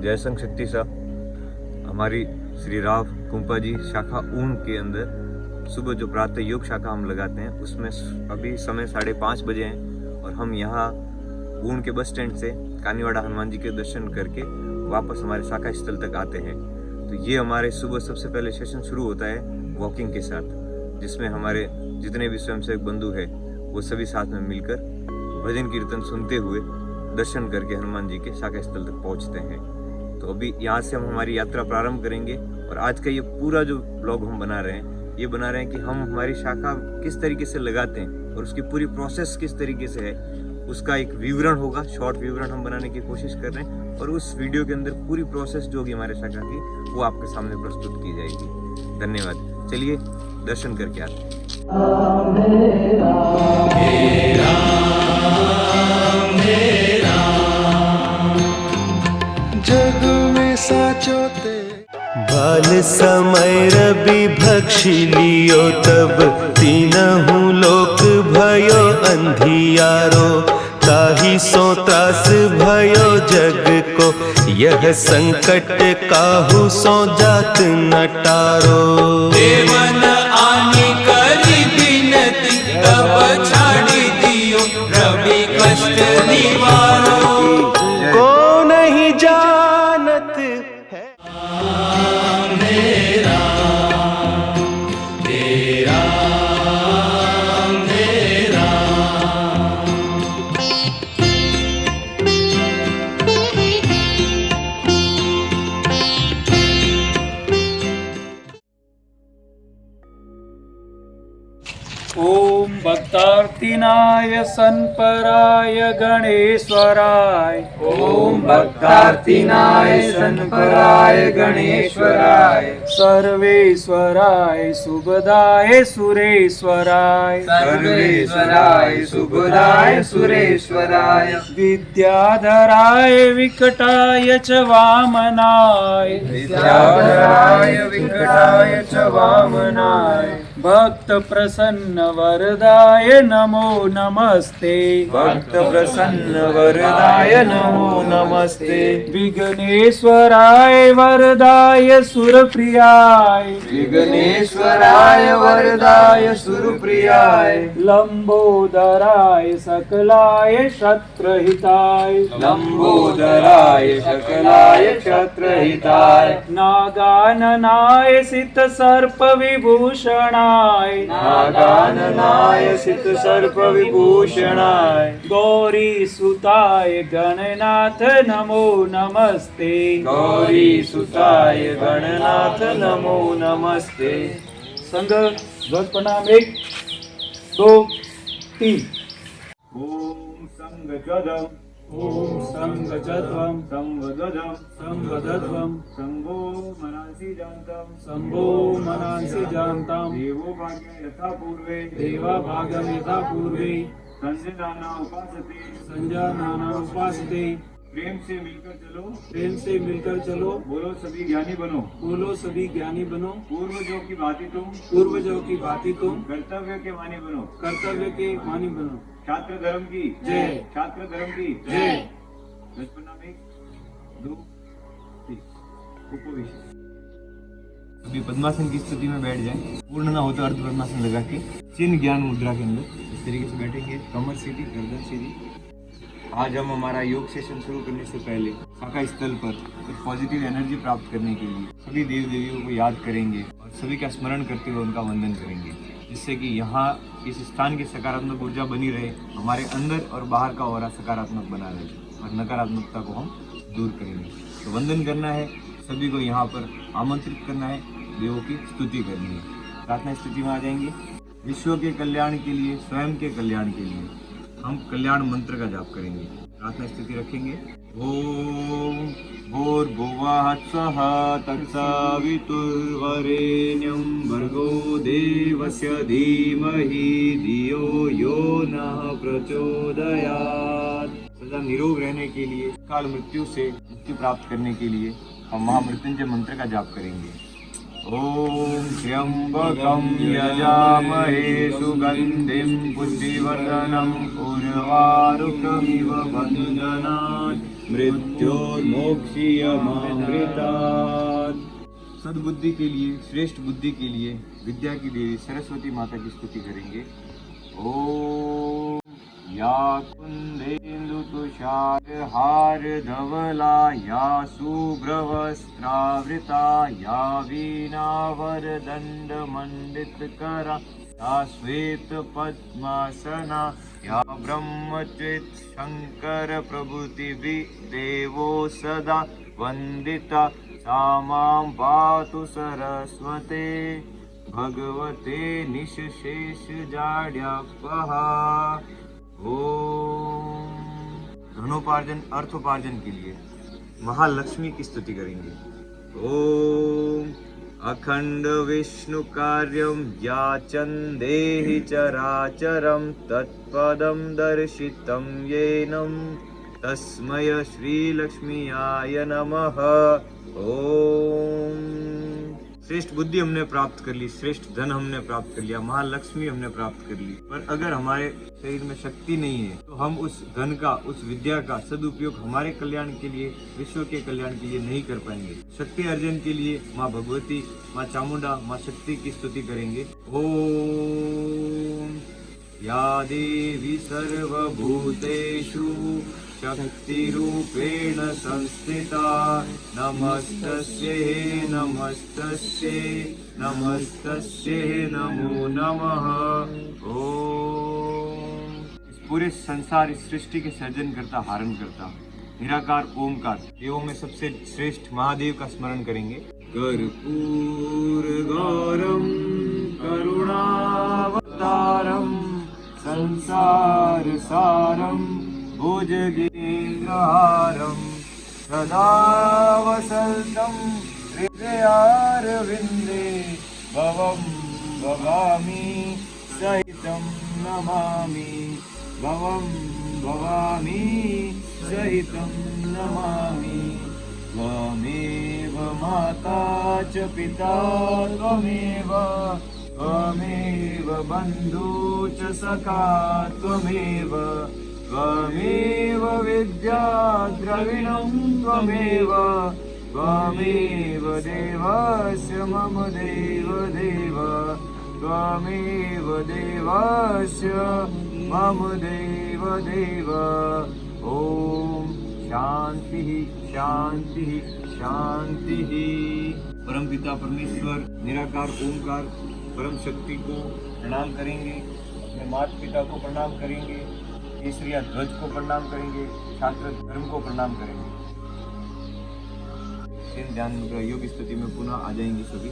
जयसंग शक्ति साहब, हमारी श्री राव कुंपा जी शाखा ऊन के अंदर सुबह जो प्रातः योग शाखा हम लगाते हैं उसमें अभी समय 5:30 बजे हैं और हम यहाँ ऊन के बस स्टैंड से कानीवाड़ा हनुमान जी के दर्शन करके वापस हमारे शाखा स्थल तक आते हैं। तो ये हमारे सुबह सबसे पहले सेशन शुरू होता है वॉकिंग के साथ, जिसमें हमारे जितने भी स्वयंसेवक बंधु हैं वो सभी साथ में मिलकर भजन कीर्तन सुनते हुए दर्शन करके हनुमान जी के शाखा स्थल तक पहुंचते हैं। तो अभी यहाँ से हम हमारी यात्रा प्रारंभ करेंगे और आज का ये पूरा जो ब्लॉग हम बना रहे हैं कि हम हमारी शाखा किस तरीके से लगाते हैं और उसकी पूरी प्रोसेस किस तरीके से है, उसका एक विवरण होगा, शॉर्ट विवरण हम बनाने की कोशिश कर रहे हैं और उस वीडियो के अंदर पूरी प्रोसेस जो होगी हमारे शाखा की वो आपके सामने प्रस्तुत की जाएगी। धन्यवाद। चलिए दर्शन करके आते हैं। जग में साचोते बाल समय रवि भक्षी लियो तब तीनहु लोक भयो अंधियारो, ताहि सो त्रास भयो जग को यह संकट काहू सो जात नटारो। देवन आनी करी बिनती तब छाड़ी दियो रवि कष्ट निवारो। को नहीं जानत है मेरा तेरा मेरा। ओम भक्तार्तिनाय सन्पराय गणेश्वराय। ओम भक्तार्तिनाय सन्पराय गणेश्वराय। सर्वेश्वराय सुबदाय सुरेश्वराय। सर्वेश्वराय सुबुधाय सुरेश्वराय। विद्याधराय विकटाय च वामनाय। विद्याधराय विकटाय च वामनाय। भक्त प्रसन्न वरदाय नमो नमस्ते। भक्त प्रसन्न वरदाय नमो नमस्ते। विघ्नेश्वराय वरदाय सुरप्रियाय। विघ्नेश्वराय वरदाय सुरप्रियाय। लंबोदराय सकलाय शत्रहिताय। लंबोदराय सकलाय क्षत्रहिताय। नागाननाय सित सर्प विभूषणाय। नागाननाय सित सर्प विभूषणाय। गौरी सुताय गणनाथ नमो नमस्ते। गौरी सुताय गणनाथ नमो नमस्ते। संग ध्वज प्रणाम 1 2 3। ओम संगजदं ओम संगजध्वं संवददं संवदध्वं संगो मनांसि जानतं शंभो मनांसि जानतां। देवो भाग्यं यथा पूर्वे देवा भागं यथा पूर्वे संजनाना उपासते संजानाना उपासते। प्रेम से मिलकर चलो, प्रेम से मिलकर चलो, बोलो सभी ज्ञानी बनो। बोलो सभी ज्ञानी बनो। पूर्वजों की भांति तुम पूर्वजों की भांति तुम कर्तव्य के मानी बनो। कर्तव्य के मानी बनो। छात्र धर्म की जय। छात्र धर्म की जय। प्रणाम 1 2 3। उपविष्ट। अभी पद्मासन की स्थिति में बैठ जाएं। पूर्ण ना हो तो अर्ध पद्मासन लगा के चिन्ह ज्ञान मुद्रा के अंदर इस तरीके से बैठेंगे, कमर सीधी गर्दन सीधी। आज हम हमारा योग सेशन शुरू करने से पहले शाखा स्थल पर कुछ पॉजिटिव एनर्जी प्राप्त करने के लिए सभी देव देवियों को याद करेंगे और सभी का स्मरण करते हुए उनका वंदन करेंगे, जिससे कि यहाँ इस स्थान की सकारात्मक ऊर्जा बनी रहे, हमारे अंदर और बाहर का ऑरा सकारात्मक बना रहे और नकारात्मकता को हम दूर करेंगे। तो वंदन करना है, सभी को यहाँ पर आमंत्रित करना है, देवों की स्तुति करनी है। प्रार्थना स्थिति में आ जाएंगे। विश्व के कल्याण के लिए, स्वयं के कल्याण के लिए हम कल्याण मंत्र का जाप करेंगे। प्रार्थना स्थिति रखेंगे। ओम भूर्भुवः स्वः तत्सवितुर्वरेण्यं भर्गो देवस्य धीमहि धियो यो नः प्रचोदयात्। सदा निरोग रहने के लिए, काल मृत्यु से मुक्ति प्राप्त करने के लिए हम महामृत्युंजय मंत्र का जाप करेंगे। ओम त्र्यंबकं यजामहे सुगंधिं पुष्टिवर्धनम् उर्वारुकमिव बन्धनात् मृत्योर्मोक्षीयमामृतात्। सद्बुद्धि के लिए, श्रेष्ठ बुद्धि के लिए विद्या की देवी सरस्वती माता की स्तुति करेंगे। ओम या कुंदेन्दु तुषार हार धवला या शुभ्रवस्त्रावृता या वीणावर दंड मंडित करा या श्वेत पद्मासना या ब्रह्मचित शंकर प्रभृति देवो सदा वंदिता सा मां पातु सरस्वते भगवते निशेष जाड्यापहा। ओम धनोपार्जन अर्थोपार्जन के लिए महालक्ष्मी की स्तुति करेंगे। ओम अखंड विष्णु कार्यम याचन्देहि चराचरम तत्पदम दर्शितं येनम तस्मै श्रीलक्ष्मीयाय नमः। ओम श्रेष्ठ बुद्धि हमने प्राप्त कर ली, श्रेष्ठ धन हमने प्राप्त कर लिया, महालक्ष्मी हमने प्राप्त कर ली, पर अगर हमारे शरीर में शक्ति नहीं है तो हम उस धन का, उस विद्या का सदुपयोग हमारे कल्याण के लिए, विश्व के कल्याण के लिए नहीं कर पाएंगे। शक्ति अर्जन के लिए माँ भगवती, माँ चामुंडा, माँ शक्ति की स्तुति करेंगे। ओम या देवी सर्वभूतेषु शक्तिरूपेण संस्थिता नमस्तस्यै नमस्तस्यै नमस्तस्यै नमो नमः। ओम इस पूरे संसार, इस सृष्टि के सर्जन करता, हारण करता निराकार ओमकार देवों में सबसे श्रेष्ठ महादेव का स्मरण करेंगे। कर्पूर गौरम करुणावतारम संसार सारम भुजगेन्द्रहारं सदा वसन्तं हृदयारविन्दे भवं भवामि सहितं नमामि भवं भवामि सहितं नमामि। त्वमेव माता च पिता त्वमेव त्वमेव बन्धु च सखा त्वमेव त्वमेव विद्या द्रविणं त्वमेव त्वमेव देवस्य मम देवदेव त्वमेव देवस्य मम देवदेव। ओम शांति शांति शांति। परमपिता परमेश्वर निराकार ओमकार परम शक्ति को प्रणाम करेंगे, अपने माता पिता को प्रणाम करेंगे, केसरिया ध्वज को प्रणाम करेंगे, छात्र धर्म को प्रणाम करेंगे। ध्यान मुद्रा योग स्तुति में पुनः आ जाएंगे सभी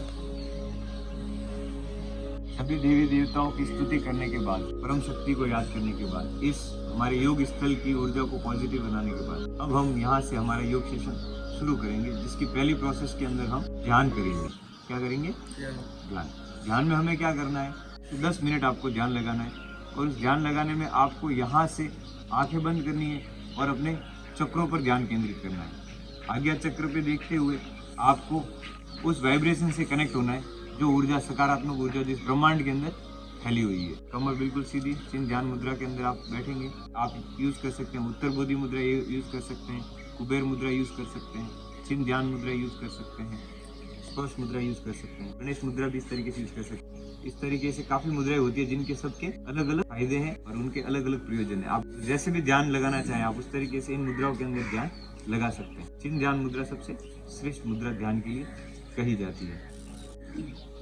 देवी देवताओं की स्तुति करने के बाद, परम शक्ति को याद करने के बाद, इस हमारे योग स्थल की ऊर्जा को पॉजिटिव बनाने के बाद अब हम यहाँ से हमारा योग सेशन शुरू करेंगे, जिसकी पहली प्रोसेस के अंदर हम ध्यान करेंगे। क्या करेंगे? ध्यान में हमें क्या करना है? 10 मिनट आपको ध्यान लगाना है और उस ध्यान लगाने में आपको यहाँ से आंखें बंद करनी है और अपने चक्रों पर ध्यान केंद्रित करना है। आज्ञा चक्र पे देखते हुए आपको उस वाइब्रेशन से कनेक्ट होना है जो ऊर्जा, सकारात्मक ऊर्जा जिस ब्रह्मांड के अंदर फैली हुई है। कमर बिल्कुल सीधी, चिन्ह ध्यान मुद्रा के अंदर आप बैठेंगे। आप यूज कर सकते हैं उत्तर बोधि मुद्रा यूज कर सकते हैं, कुबेर मुद्रा यूज कर सकते हैं, चिन्ह ध्यान मुद्रा यूज कर सकते हैं, स्पर्श मुद्रा यूज कर सकते हैं, गणेश मुद्रा भी इस तरीके से यूज कर सकते हैं। इस तरीके से काफी मुद्राएं होती है जिनके सबके अलग अलग फायदे हैं और उनके अलग अलग प्रयोजन है। आप जैसे भी ध्यान लगाना चाहें आप उस तरीके से इन मुद्राओं के अंदर ध्यान लगा सकते हैं। चिन्ह ध्यान मुद्रा सबसे श्रेष्ठ मुद्रा ध्यान के लिए कही जाती है।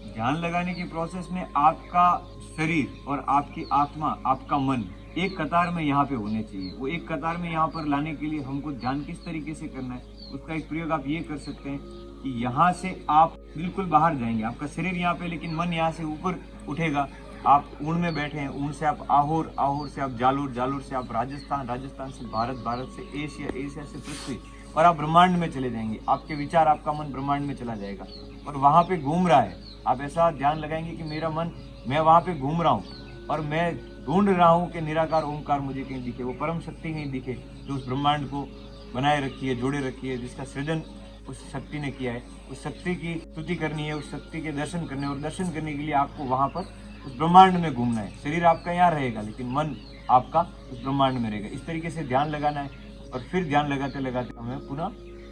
ध्यान लगाने की प्रोसेस में आपका शरीर और आपकी आत्मा, आपका मन एक कतार में यहाँ पे होने चाहिए। वो एक कतार में यहाँ पर लाने के लिए हमको ध्यान किस तरीके से करना है, उसका एक प्रयोग आप ये कर सकते हैं कि यहाँ से आप बिल्कुल बाहर जाएंगे, आपका शरीर यहाँ पे लेकिन मन यहाँ से ऊपर उठेगा। आप ऊँट में बैठे हैं, ऊँट से आप आहोर, आहोर से आप जालोर, जालोर से आप राजस्थान, राजस्थान से भारत, भारत से एशिया, एशिया से पृथ्वी, और आप ब्रह्मांड में चले जाएंगे। आपके विचार, आपका मन ब्रह्मांड में चला जाएगा और वहाँ पे घूम रहा है। आप ऐसा ध्यान लगाएंगे कि मेरा मन, मैं वहाँ पे घूम रहा हूँ और मैं ढूंढ रहा हूँ कि निराकार ओमकार मुझे कहीं दिखे, वो परम शक्ति कहीं दिखे जो उस ब्रह्मांड को बनाए रखी है, जोड़े रखी है, जिसका सृजन उस शक्ति ने किया है। उस शक्ति की स्तुति करनी है, उस शक्ति के दर्शन करने, और दर्शन करने के लिए आपको वहाँ पर उस ब्रह्मांड में घूमना है। शरीर आपका यहाँ रहेगा लेकिन मन आपका उस ब्रह्मांड में रहेगा। इस तरीके से ध्यान लगाना है और फिर ध्यान लगाते लगाते हमें पुनः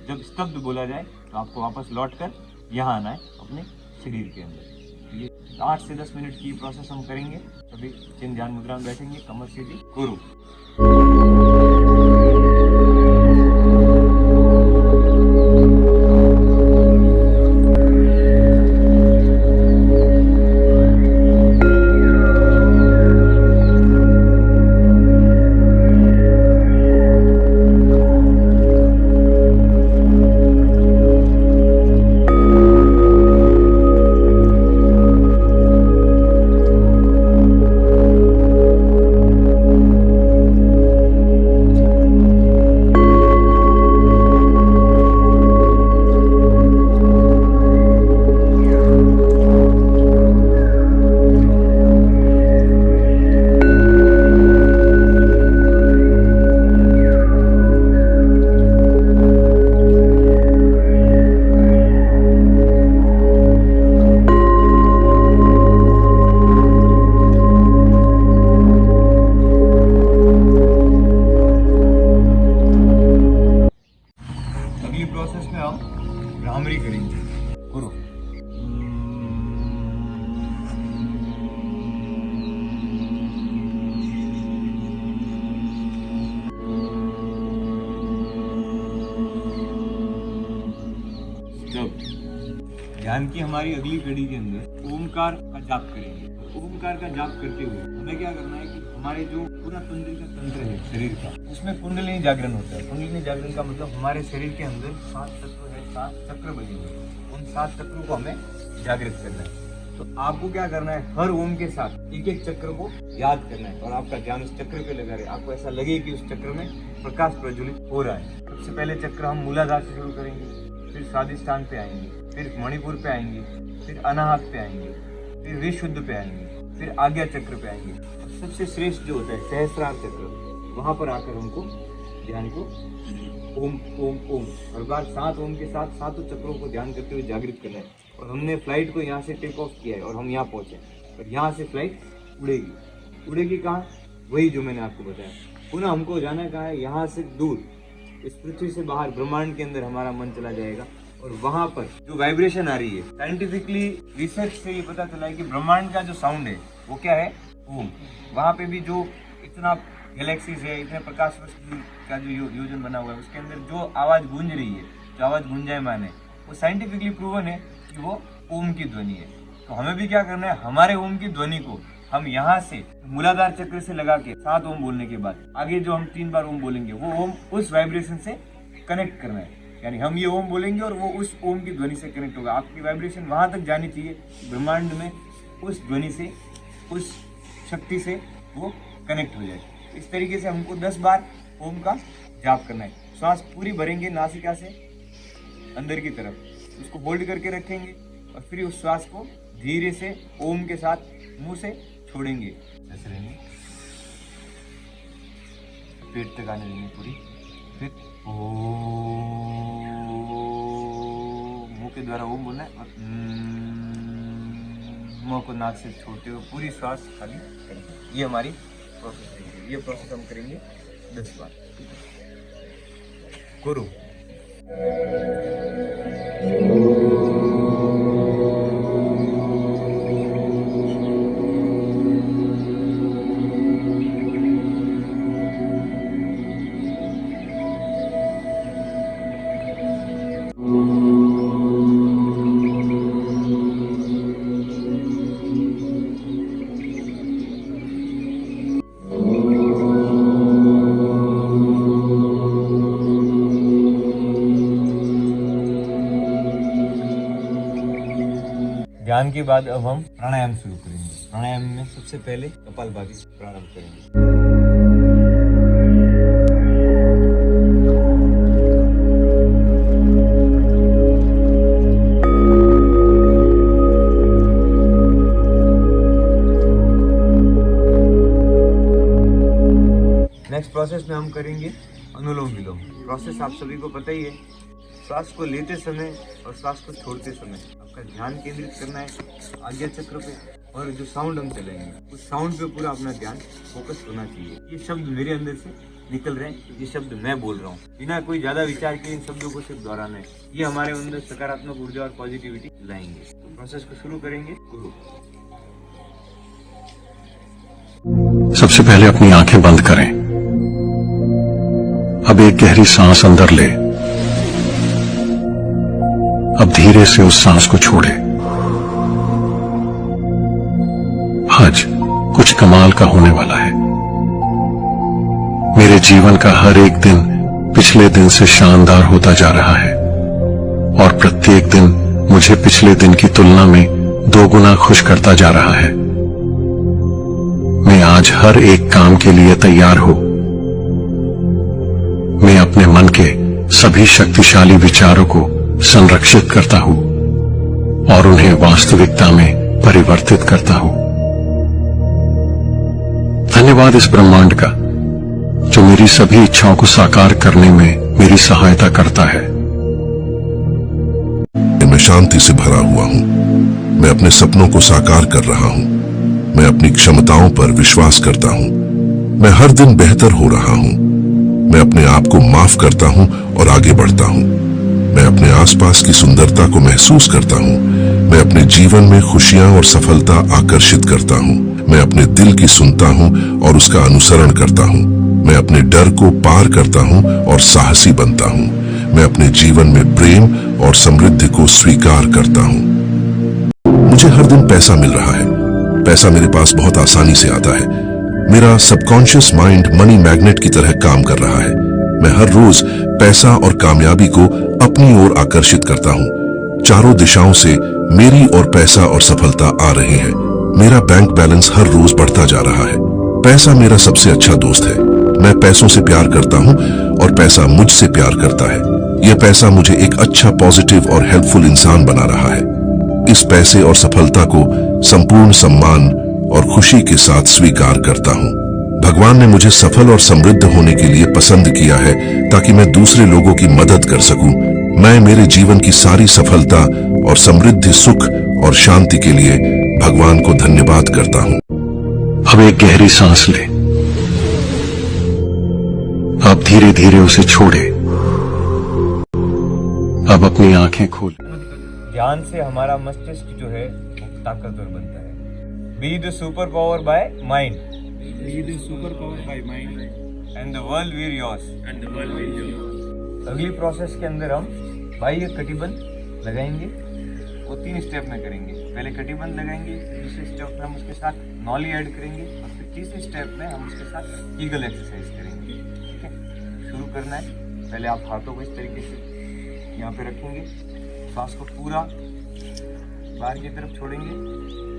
जब स्तब्ध बोला जाए तो आपको वापस लौट कर यहाँ आना है अपने शरीर के अंदर। ये 8 से 10 मिनट की प्रोसेस हम करेंगे। सभी चिन्ह ध्यान मुद्रा में बैठेंगे, कमर सीधी, गुरु। प्रोसेस में हम भ्रामरी करेंगे। गुरु। जब ध्यान की हमारी अगली कड़ी के अंदर ओमकार का जाप करेंगे। ओमकार का जाप करते हुए हमें क्या करना है कि हमारे जो पूरा कुंडली का तंत्र है शरीर का, उसमें कुंडलिनी जागरण होता है। कुंडलिनी जागरण का मतलब हमारे शरीर के अंदर 7 तत्व है, 7 चक्र बने हुए। उन 7 चक्रों को हमें जागृत करना है। तो आपको क्या करना है, हर ओम के साथ एक एक चक्र को याद करना है और आपका ध्यान उस चक्र पे लगा रहे। आपको ऐसा लगे कि उस चक्र में प्रकाश प्रज्वलित हो रहा है। सबसे पहले चक्र हम मूलाधार से शुरू करेंगे, फिर स्वादिष्ठान पे आएंगे, फिर मणिपुर पे आएंगे, फिर अनाहत पे आएंगे, फिर विशुद्ध पे आएंगे, फिर आज्ञा चक्र पे आएंगे। और सबसे श्रेष्ठ जो होता है सहस्रार चक्र, वहां पर आकर हमको ध्यान को ओम ओम ओम हर बार 7 ओम के साथ 7 चक्रों को ध्यान करते हुए जागृत करना है। और हमने फ्लाइट को यहाँ से टेक ऑफ किया है और हम यहाँ पहुंचे और यहाँ से फ्लाइट उड़ेगी कहाँ, वही जो मैंने आपको बताया। पुनः हमको जाना कहाँ है, यहाँ से दूर इस पृथ्वी से बाहर ब्रह्मांड के अंदर हमारा मन चला जाएगा और वहां पर जो वाइब्रेशन आ रही है, साइंटिफिकली रिसर्च से ये पता चला है कि ब्रह्मांड का जो साउंड है वो क्या है, ओम। वहां पे भी जो इतना गैलेक्सीज है, इतने प्रकाश वर्ष का जो योजन बना हुआ है, उसके अंदर जो आवाज गूंज रही है, जो आवाज गुंजायमान है, वो साइंटिफिकली प्रूवन है कि वो ओम की ध्वनि है। तो हमें भी क्या करना है, हमारे ओम की ध्वनि को हम यहाँ से मूलाधार चक्र से लगा के 7 ओम बोलने के बाद आगे जो हम 3 बार ओम बोलेंगे, वो ओम उस वाइब्रेशन से कनेक्ट करना है। यानी हम ये ओम बोलेंगे और वो उस ओम की ध्वनि से कनेक्ट होगा। आपकी वाइब्रेशन वहां तक जानी चाहिए ब्रह्मांड में, उस ध्वनि से, उस शक्ति से वो कनेक्ट हो जाए। इस तरीके से हमको 10 बार ओम का जाप करना है। श्वास पूरी भरेंगे नासिका से अंदर की तरफ, उसको होल्ड करके रखेंगे और फिर उस श्वास को धीरे से ओम के साथ मुंह से छोड़ेंगे। ऐसे रहेंगे, पेट तक आने देंगे पूरी। फिर मुंह के द्वारा ओम बोलना है और मुंह को नाक से छोड़ते हुए पूरी श्वास खाली करेंगे। ये हमारी प्रोसेस रहेगी। ये प्रोसेस हम करेंगे 10 बार। गुरु। ध्यान के बाद अब हम प्राणायाम शुरू करेंगे। प्राणायाम में सबसे पहले कपालभाति से प्रारंभ करेंगे। नेक्स्ट प्रोसेस में हम करेंगे अनुलोम विलोम। प्रोसेस आप सभी को पता ही है। श्वास को लेते समय और श्वास को छोड़ते समय आपका ध्यान केंद्रित करना है आज्ञा चक्र पे, और जो साउंड हम चलेंगे उस साउंड पे पूरा अपना ध्यान फोकस होना चाहिए। ये शब्द मेरे अंदर से निकल रहे हैं, ये शब्द मैं बोल रहा हूँ, बिना कोई ज्यादा विचार के इन शब्दों को सिर्फ दोहराना है। ये हमारे अंदर सकारात्मक ऊर्जा और पॉजिटिविटी लाएंगे। तो प्रोसेस को शुरू करेंगे। गुरु सबसे पहले अपनी आंखें बंद करें। अब एक गहरी सांस अंदर ले। अब धीरे से उस सांस को छोड़े। आज कुछ कमाल का होने वाला है। मेरे जीवन का हर एक दिन पिछले दिन से शानदार होता जा रहा है और प्रत्येक दिन मुझे पिछले दिन की तुलना में 2 गुना खुश करता जा रहा है। मैं आज हर एक काम के लिए तैयार हूं। मैं अपने मन के सभी शक्तिशाली विचारों को संरक्षित करता हूं और उन्हें वास्तविकता में परिवर्तित करता हूं। धन्यवाद इस ब्रह्मांड का जो मेरी सभी इच्छाओं को साकार करने में मेरी सहायता करता है। मैं शांति से भरा हुआ हूं। मैं अपने सपनों को साकार कर रहा हूं। मैं अपनी क्षमताओं पर विश्वास करता हूं। मैं हर दिन बेहतर हो रहा हूं। मैं अपने आप को माफ करता हूं और आगे बढ़ता हूं। मैं अपने आसपास की सुंदरता को महसूस करता हूं। मैं अपने जीवन में खुशियां और सफलता आकर्षित करता हूं। मैं अपने दिल की सुनता हूं और उसका अनुसरण करता हूं। मैं अपने डर को पार करता हूं और साहसी बनता हूं। मैं अपने जीवन में प्रेम और समृद्धि को स्वीकार करता हूं। मुझे हर दिन पैसा मिल रहा है। पैसा मेरे पास बहुत आसानी से आता है। मेरा सबकॉन्शियस माइंड मनी मैग्नेट की तरह काम कर रहा है। मैं हर रोज पैसा और कामयाबी को अपनी ओर आकर्षित करता हूं। चारों दिशाओं से मेरी और पैसा और सफलता आ रहे हैं। मेरा बैंक बैलेंस हर रोज बढ़ता जा रहा है। पैसा मेरा सबसे अच्छा दोस्त है। मैं पैसों से प्यार करता हूं और पैसा मुझसे प्यार करता है। यह पैसा मुझे एक अच्छा पॉजिटिव और हेल्पफुल इंसान बना रहा है। इस पैसे और सफलता को संपूर्ण सम्मान और खुशी के साथ स्वीकार करता हूं। भगवान ने मुझे सफल और समृद्ध होने के लिए पसंद किया है ताकि मैं दूसरे लोगों की मदद कर सकूं। मैं मेरे जीवन की सारी सफलता और समृद्धि, सुख और शांति के लिए भगवान को धन्यवाद करता हूं। अब एक गहरी सांस ले। अब धीरे धीरे उसे छोड़े। अब अपनी आंखें खोल। ध्यान से हमारा मस्तिष्क जो है वो ताकतवर बनता है। Be the super power by mind Be the superpower by mind and the world will yours. and the world will yours. अगली प्रोसेस के अंदर हम बाह्य कटिबंध लगाएंगे। वो 3 स्टेप में करेंगे। पहले कटिबंध लगाएंगे, दूसरे स्टेप में हम उसके साथ नॉली ऐड करेंगे और फिर तीसरे स्टेप में हम उसके साथ ईगल एक्सरसाइज करेंगे। ठीक है, शुरू करना है। पहले आप हाथों को इस तरीके से यहाँ पे रखेंगे, सांस को पूरा बाहर की तरफ छोड़ेंगे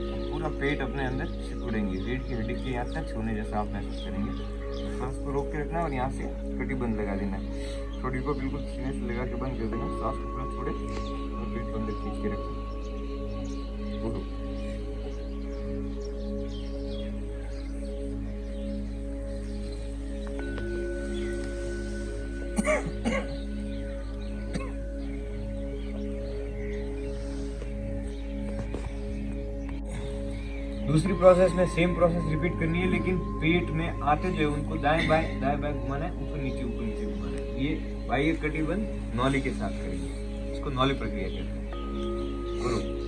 और पूरा पेट अपने अंदर सिकुड़ेंगे। रीढ़ की हड्डी के यहाँ तक छूने जैसा आप महसूस करेंगे। सांस को रोक के रखना है और यहाँ से कटिबंध लगा देना है। थोड़ी को बिल्कुल सीने से लगा के बंद कर देना। सांस को पूरा छोड़े और पेट को अंदर खींच के रखें। दूसरी प्रोसेस में सेम प्रोसेस रिपीट करनी है, लेकिन पेट में आते जो है उनको दाएं बाएं घुमाना है, ऊपर नीचे घुमाना है। ये बाह्य कटिबंध नौली के साथ करेंगे। इसको नौली प्रक्रिया कहते हैं। करो।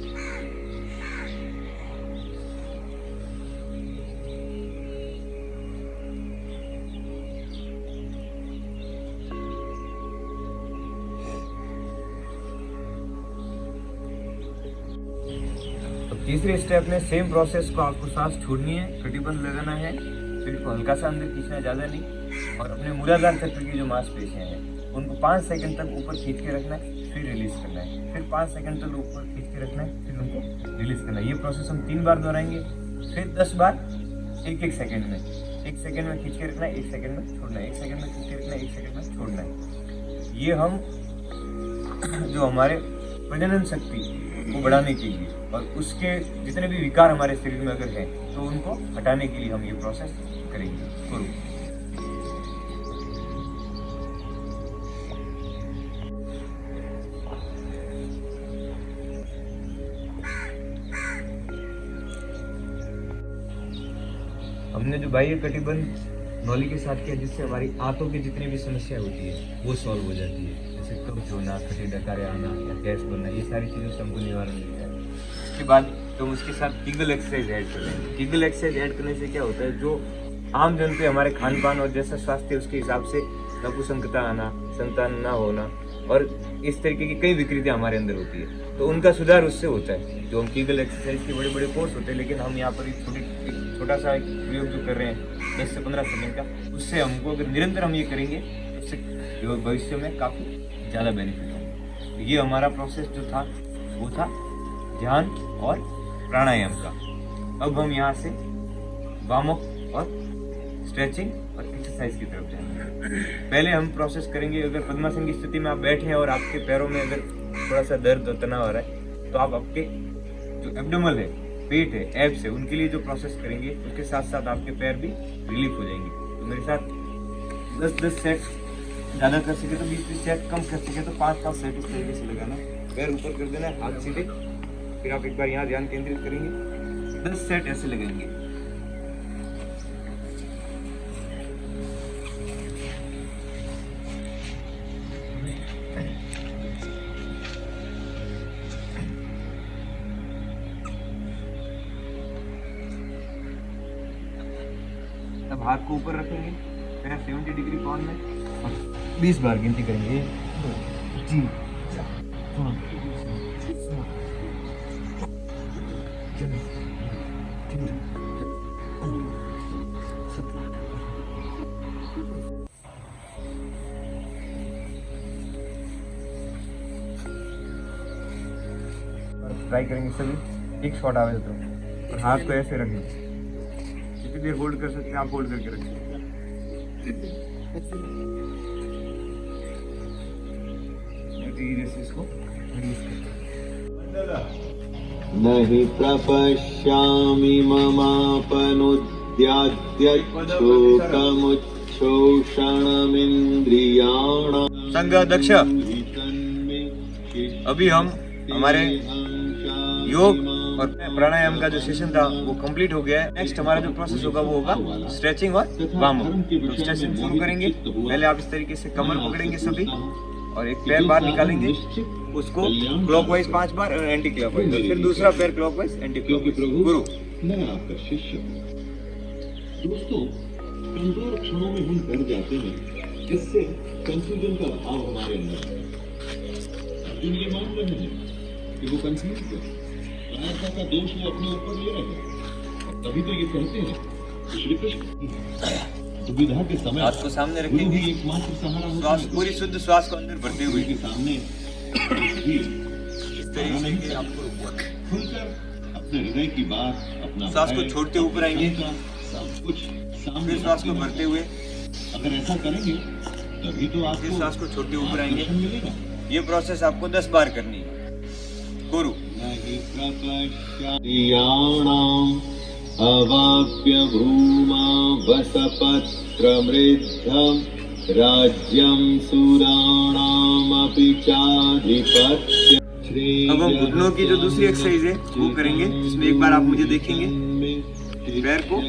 तीसरे स्टेप में सेम प्रोसेस को आपको सांस छोड़नी है, कटिबंध लगाना है, पेट को हल्का सा अंदर खींचना है, ज़्यादा नहीं, और अपने मूलाधार चक्र की जो मांसपेशियां हैं उनको 5 सेकंड तक ऊपर खींच के रखना है, फिर रिलीज करना है, फिर 5 सेकंड तक ऊपर खींच के रखना है, फिर उनको रिलीज करना है। ये प्रोसेस हम 3 बार दोहराएंगे, फिर 10 बार 1-1 सेकंड में। 1 सेकंड में खींच के रखना है, 1 सेकंड में छोड़ना है, 1 सेकंड में खींच के रखना है, 1 सेकंड में छोड़ना है। ये हम जो हमारे प्रजनन शक्ति को बढ़ाने के लिए और उसके जितने भी विकार हमारे शरीर में अगर है तो उनको हटाने के लिए हम ये प्रोसेस करेंगे। करो। हमने जो बाह्य कटिबंध नॉली के साथ किया, जिससे हमारी आंतों की जितनी भी समस्या होती है वो सॉल्व हो जाती है। जैसे कब्ज होना, खट्टी डकारें आना या गैस बनना, ये सारी चीज़ों से हमको निवारण मिलता है। उसके बाद तो हम उसके साथ कीगल एक्सरसाइज ऐड कर लेंगे। कीगल एक्सरसाइज ऐड करने से क्या होता है, जो आम जन पे हमारे खान पान और जैसा स्वास्थ्य उसके हिसाब से नपुंसकता आना, संतान ना होना और इस तरीके की कई विकृतियां हमारे अंदर होती है, तो उनका सुधार उससे होता है। जो हम कीगल एक्सरसाइज के बड़े बड़े कोर्स होते हैं, लेकिन हम यहाँ पर एक छोटा सा एक प्रयोग जो कर रहे हैं 10 से 15 सेकंड का, उससे हमको अगर निरंतर हम ये करेंगे तो उससे भविष्य में काफ़ी ज़्यादा बेनिफिट होगा। ये हमारा प्रोसेस जो था वो था ध्यान और प्राणायाम का। अब हम यहाँ से वार्मअप और स्ट्रेचिंग और एक्सरसाइज की तरफ जाएंगे। पहले हम प्रोसेस करेंगे, अगर पद्मासन की स्थिति में आप बैठे हैं और आपके पैरों में अगर थोड़ा सा दर्द और तनाव आ रहा है, तो आप आपके जो एब्डोमल है, पेट है, एब्स है, उनके लिए जो प्रोसेस करेंगे उसके साथ साथ आपके पैर भी रिलीफ हो जाएंगे। तो मेरे साथ 10-10 सेट, ज़्यादा कर सके तो 20-20 सेट, कम कर सके तो 5-5 सेट इस तरीके से लगाना। पैर ऊपर कर देना है, हाथ सीधे, फिर आप एक बार यहाँ ध्यान केंद्रित करेंगे, 10 सेट ऐसे लगाएंगे। अब हाथ को ऊपर रखेंगे, पैर 70 डिग्री कोण में और 20 बार गिनती करेंगे। 1 2 3 4 ट्राई करेंगे सभी, एक शॉट आवे तो। और हाथ को ऐसे रखेंगे, जितनी देर होल्ड कर सकते हैं आप होल्ड करके रखें। धीरे से इसको रिलीज करें। नहि प्रपश्यामि ममापनुद्याद्यच्छोकमुच्छोषणमिन्द्रियाणां। संघ दक्ष, अभी हम हमारे योग और प्राणायाम का जो सेशन था वो कंप्लीट हो गया है। नेक्स्ट हमारा जो प्रोसेस होगा वो होगा स्ट्रेचिंग और वार्मअप। तो स्ट्रेचिंग शुरू करेंगे। पहले आप इस तरीके से कमर पकड़ेंगे सभी और एक पैर बाहर निकालेंगे, उसको क्लॉकवाइज 5 बार और एंटी क्लॉकवाइज, फिर दूसरा पैर क्लॉकवाइज एंटी क्लॉकवाइज। गुरु, मैं आपका शिष्य हूँ। दोस्तों, कमजोर क्षणों में हम डर जाते हैं, जिससे कंफ्यूजन का भाव हमारे अंदर है। अर्जुन ये मान रहे हैं कि वो कंफ्यूज है, कायरता का दोष वो अपने ऊपर ले रहे हैं, और तभी तो ये कहते हैं कि श्री कृष्ण दुविधा के समय हाथ को सामने रखेंगे, एकमात्र सहारा होता श्वास है। पूरी शुद्ध श्वास को अंदर भरते हुए के सामने इस तरीके से आपको खुलकर अपने हृदय की बात, अपना श्वास को भय, छोड़ते ऊपर आएंगे, सब कुछ सामने फिर श्वास को भरते हुए अगर ऐसा करेंगे तभी तो फिर आपको श्वास को छोड़ते ऊपर आएंगे। दर्शन मिलेगा। ये प्रोसेस आपको 10 बार करनी है। गुरु, नहि प्रपश्याम्याणाम् अवाप्य भूमा वसपत्रमृद्धम् राज्यं सुराणामपि चाधिपत्य। अब हम घुटनों की जो दूसरी एक्सरसाइज है वो करेंगे, जिसमें एक बार आप मुझे देखेंगे, पैर को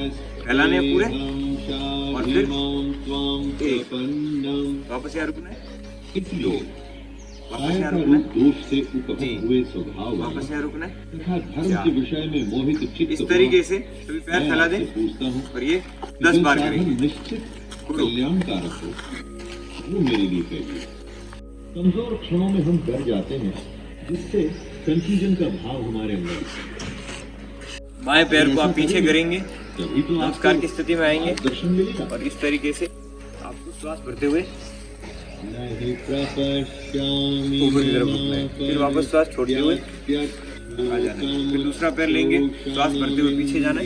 फैलाने हैं पूरे और फिर एक, वापस यहाँ रुकना है, 2, वापस यहाँ रुकना है, दोष से उपभोग जी। हुए स्वभाव वापस यहाँ रुकना है। तथा धर्म के विषय में मोहित चित्त इस तरीके से सभी पैर फैला दें पूछता हूँ और ये 10 बार करेंगे। निश्चित कल्याणकारक हो, वो मेरे लिए कहिए। कमजोर क्षणों में हम डर जाते हैं, जिससे कंफ्यूजन का भाव हमारे अंदर। बाएं पैर को आप पीछे करेंगे, तभी तो नमस्कार की स्थिति में आएंगे दर्शन मिलेगा। और इस तरीके से आपको श्वास भरते हुए नहि प्रपश्यामि ऊपर की तरफ उठना है, फिर वापस श्वास छोड़ते हुए आ जाना है, फिर दूसरा पैर लेंगे, श्वास भरते हुए पीछे जाना है,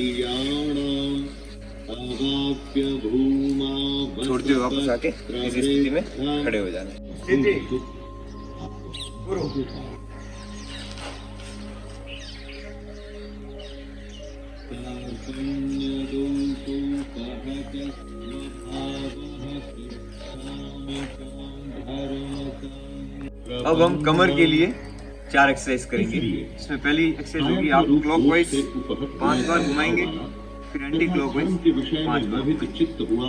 छोड़ते हुए वापस आके इस स्थिति में खड़े हो जाना है। स्थिति, गुरु, अब हम कमर के लिए 4 एक्सरसाइज करेंगे। इसमें पहली एक्सरसाइज होगी, आप क्लॉकवाइज 5 बार घुमाएंगे, फिर एंटी क्लॉकवाइज के विषय 5 में बार। मोहित चित्त हुआ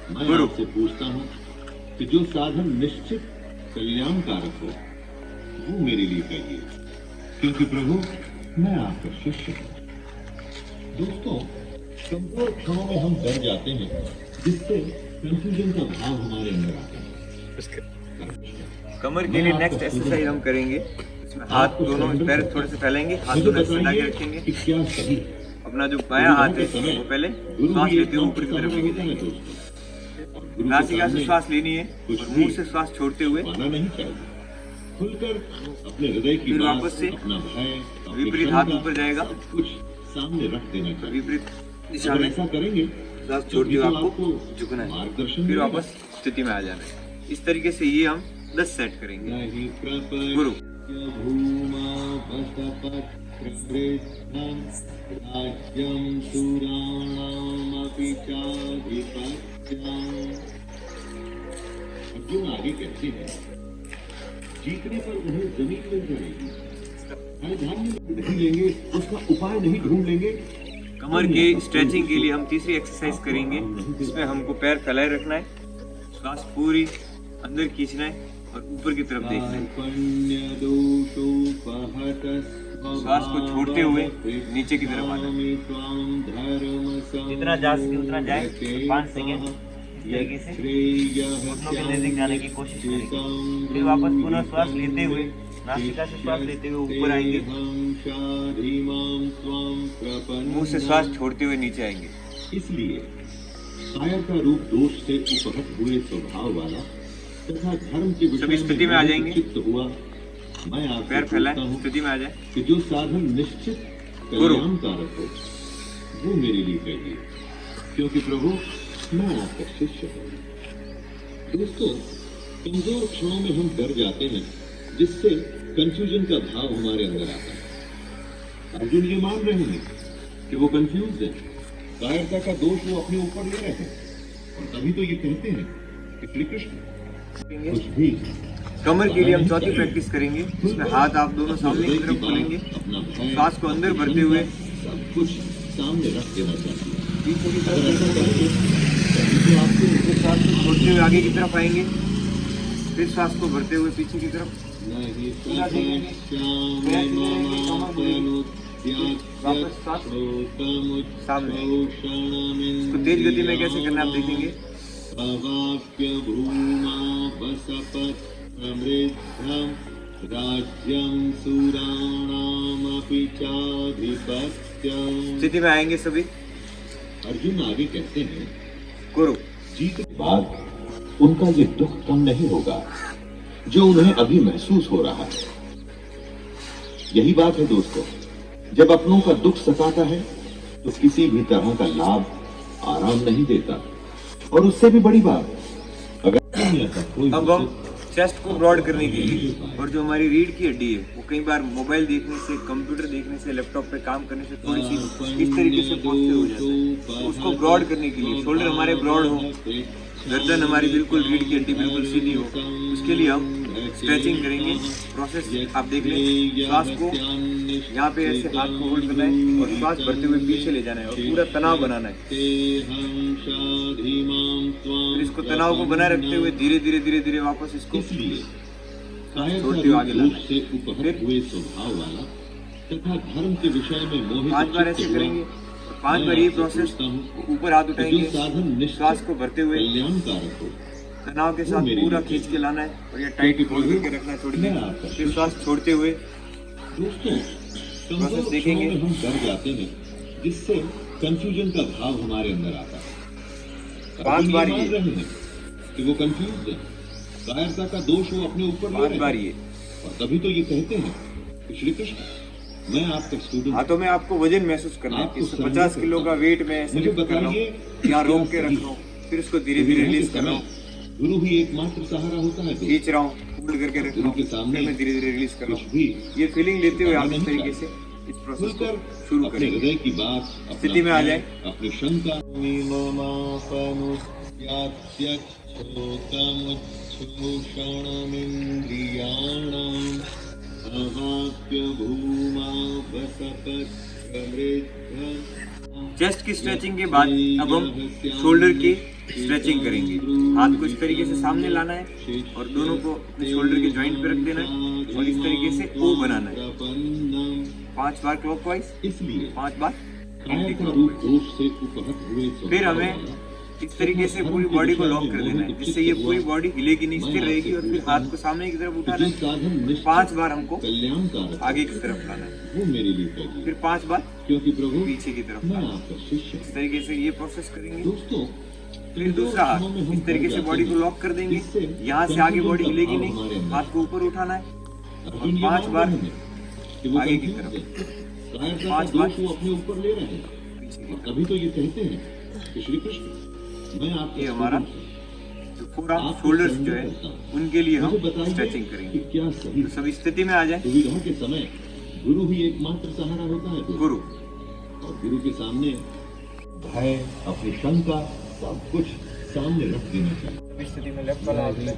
मैं गुरु। आपसे पूछता हूँ कि जो साधन निश्चित कल्याणकारक हो वो मेरे लिए कहिए, क्योंकि प्रभु मैं आपका शिष्य हूँ। दोस्तों, कमजोर क्षणों में हम डर जाते हैं, जिससे कंफ्यूजन का भाव हमारे अंदर आता है। कमर के लिए नेक्स्ट एक्सरसाइज हम करेंगे। इसमें हाथ दोनों पैर थोड़े से फैलाएंगे, हाथ मुझे दोनों फैला के बताइए रखेंगे। कि क्या सही है? अपना जो बायां हाथ है वो पहले गुरु सांस ही लेते हुए एक ऊपर की मात्र तरफ सहारा लेके होता है जाएंगे। दोस्तों। और गुरु के नासिका से सामने श्वास लेनी है कुछ और भी मुंह से श्वास छोड़ते हुए पाना नहीं चाहिए। खुलकर अपने हृदय की फिर बात, वापस से अपना भय, अपनी विपरीत हाथ क्षमता, ऊपर जाएगा। सब कुछ सामने रख देना चाहिए। विपरीत दिशा अगर में ऐसा करेंगे श्वास तो छोड़ते हुए तो आपको झुकना है, मार्गदर्शन फिर मिलेगा। वापस स्थिति में आ जाना है। इस तरीके से ये हम 10 सेट करेंगे। नहि प्रपश्य गुरु। भूमा वसपत् प्रवृद्धं राज्यं सुराणामपि चाधिपत्यम्। अर्जुन आगे कहते हैं, जीतने पर उन्हें जमीन मिल जाएगी, धान्य नहीं लेंगे, उसका उपाय नहीं ढूंढ लेंगे। कमर के स्ट्रेचिंग के लिए हम तीसरी एक्सरसाइज करेंगे। इसमें हमको पैर फैलाए रखना है, श्वास पूरी अंदर खींचना है और ऊपर की तरफ देखना है। श्वास को छोड़ते हुए नीचे की तरफ आना है। जितना जा सके उतना जाए, 5 सेकेंड इस तरीके से घुटनों के नजदीक जाने की कोशिश करेंगे। फिर वापस पुनः श्वास लेते हुए नासिका से श्वास लेते हुए ऊपर आएंगे, मुंह से श्वास छोड़ते हुए नीचे आएंगे। इसलिए कायर का रूप दोष से उपहत हुए स्वभाव वाला तथा धर्म के सभी विषय स्थिति में आ जाएंगे। चित्त हुआ, मैं आपसे पैर फैलाएं, पूछता हूं स्थिति में आ जाए। कि जो साधन निश्चित गुरु। कल्याणकारक हो वो मेरे लिए कहिए, क्योंकि प्रभु मैं आपका शिष्य हूँ। दोस्तों, कमजोर क्षणों में हम डर जाते हैं, जिससे कंफ्यूजन का भाव हमारे अंदर आता है। अर्जुन ये मान रहे हैं कि वो कंफ्यूज है, कायरता का दोष वो अपने ऊपर ले रहे हैं, और तभी तो ये कहते हैं कि श्री कृष्ण कुछ भी कमर के लिए हम चौथी प्रैक्टिस करेंगे। इसमें हाथ आप दोनों सामने की तरफ खोलेंगे, अपना भय, श्वास को अंदर भरते हुए सब कुछ सामने रख देना चाहिए। पीछे की अगर तरफ ऐसा करेंगे तभी तो आपको फिर श्वास को छोड़ते हुए आगे की तरफ आएंगे, फिर श्वास को भरते हुए पीछे की तरफ। नहीं वापस श्वास सामने। इसको तेज गति में कैसे करना है आप देखेंगे। अवाप्य भूमा वसपत् समृद्धं राज्यं सुराणामपि चाधिपत्यम्। स्थिति में आएंगे सभी। अर्जुन आगे कहते हैं, गुरु। जीत के बाद उनका ये दुख कम नहीं होगा जो उन्हें अभी महसूस हो रहा है। यही बात है दोस्तों, जब अपनों का दुख सताता है तो किसी भी तरह का लाभ आराम नहीं देता। और उससे भी बड़ी बात, अगर दुनिया का कोई अब हम चेस्ट को ब्रॉड करने के लिए, और जो हमारी रीढ़ की हड्डी है वो कई बार मोबाइल देखने से, कंप्यूटर देखने से, लैपटॉप पे काम करने से थोड़ी सी इस तरीके से पहुंचते हो जाता है। तो उसको ब्रॉड करने के लिए, शोल्डर हमारे ब्रॉड हो, गर्दन हमारी बिल्कुल, रीढ़ की हड्डी बिल्कुल सीधी हो, उसके लिए हम स्ट्रेचिंग करेंगे। प्रोसेस आप देख लें। श्वास को यहाँ पे ऐसे हाथ को होल्ड करना है और श्वास भरते हुए पीछे ले जाना है और पूरा तनाव बनाना है। फिर इसको तनाव को बनाए रखते हुए धीरे धीरे धीरे धीरे वापस इसको छोड़ते हुए आगे लाना है। फिर हुए स्वभाव वाला तथा धर्म के विषय में मोहित 5 बार ऐसे करेंगे। 5 बार ये प्रोसेस, ऊपर हाथ उठाएंगे, श्वास को भरते हुए कल्याणकारक हो तनाव के साथ पूरा खींच के लाना है और ये टाइट होल्ड करके रखना है थोड़ी देर। फिर श्वास छोड़ते हुए दोस्तों, प्रोसेस देखेंगे। हम डर जाते हैं, जिससे कंफ्यूजन का भाव हमारे अंदर आता है। 5 बार मान ये, रहे हैं कि वो कंफ्यूज है, कायरता का दोष वो अपने ऊपर ले 5 रहे बार हैं। ये। और तभी तो ये कहते हैं कि श्री कृष्ण मैं आपका स्टूडेंट। हाथों में आपको वजन महसूस करना है कि 50 किलो का वेट मैं ऐसे मुझे लिफ्ट कर रहा हूँ बताइए या रोक के रख रहा हूँ, फिर उसको धीरे धीरे रिलीज कर रहा हूँ, गुरु ही एकमात्र सहारा होता है। खींच रहा हूँ, होल्ड करके रख रहा गुरु हूँ, के सामने फिर मैं धीरे धीरे रिलीज कर रहा कुछ हूँ। भी ये फीलिंग लेते हुए आप इस तरीके से इस प्रोसेस को खुलकर शुरू अपने करेंगे। हृदय की बात, अपना स्थिति में आ भय, जाए। अपनी शंका चेस्ट की स्ट्रेचिंग के बाद अब हम शोल्डर की स्ट्रेचिंग करेंगे। हाथ को इस तरीके से सामने लाना है और दोनों को अपने शोल्डर के जॉइंट पे रख देना है और इस तरीके से ओ बनाना है। 5 बार क्लॉकवाइज, इसलिए 5 बार काया एंटी का रूप क्लॉकवाइज। दोष से उपहत हुए फिर हमें इस तरीके से पूरी बॉडी को लॉक कर देना है, जिससे ये पूरी बॉडी हिलेगी नहीं, स्थिर रहेगी। और फिर हाथ को सामने की तरफ उठाना जो है। साधन निश्चित 5 बार हमको कल्याणकारक आगे की तरफ लाना है, वो मेरे लिए कहिए, फिर 5 बार क्योंकि प्रभु पीछे की तरफ मैं लाना है। आपका शिष्य इस हूँ। तरीके से ये प्रोसेस करेंगे। दोस्तों, फिर दूसरा हाथ इस तरीके से बॉडी को लॉक कर देंगे। यहाँ से आगे बॉडी हिलेगी नहीं, हाथ को ऊपर उठाना है अर्जुन ये 5 मान बार रहे हैं कि वो आगे की confused तरफ। है। कायरता 5 का बार दोष वो अपने ऊपर ले रहे हैं। पीछे की और कभी तो ये कहते हैं कि श्री कृष्ण, मैं आपका ये हमारा student हूँ। जो पूरा आपको शोल्डर्स surrender जो है करता हूँ। उनके लिए हम मुझे बताइए स्ट्रेचिंग कि करेंगे। क्या सही तो सभी स्थिति में आ जाए। दुविधा के समय गुरु ही एकमात्र सहारा होता है। गुरु और गुरु के सामने भय, अपनी शंका, सब कुछ सामने रख देना चाहिए। स्थिति में लेफ्ट वाला हाथ में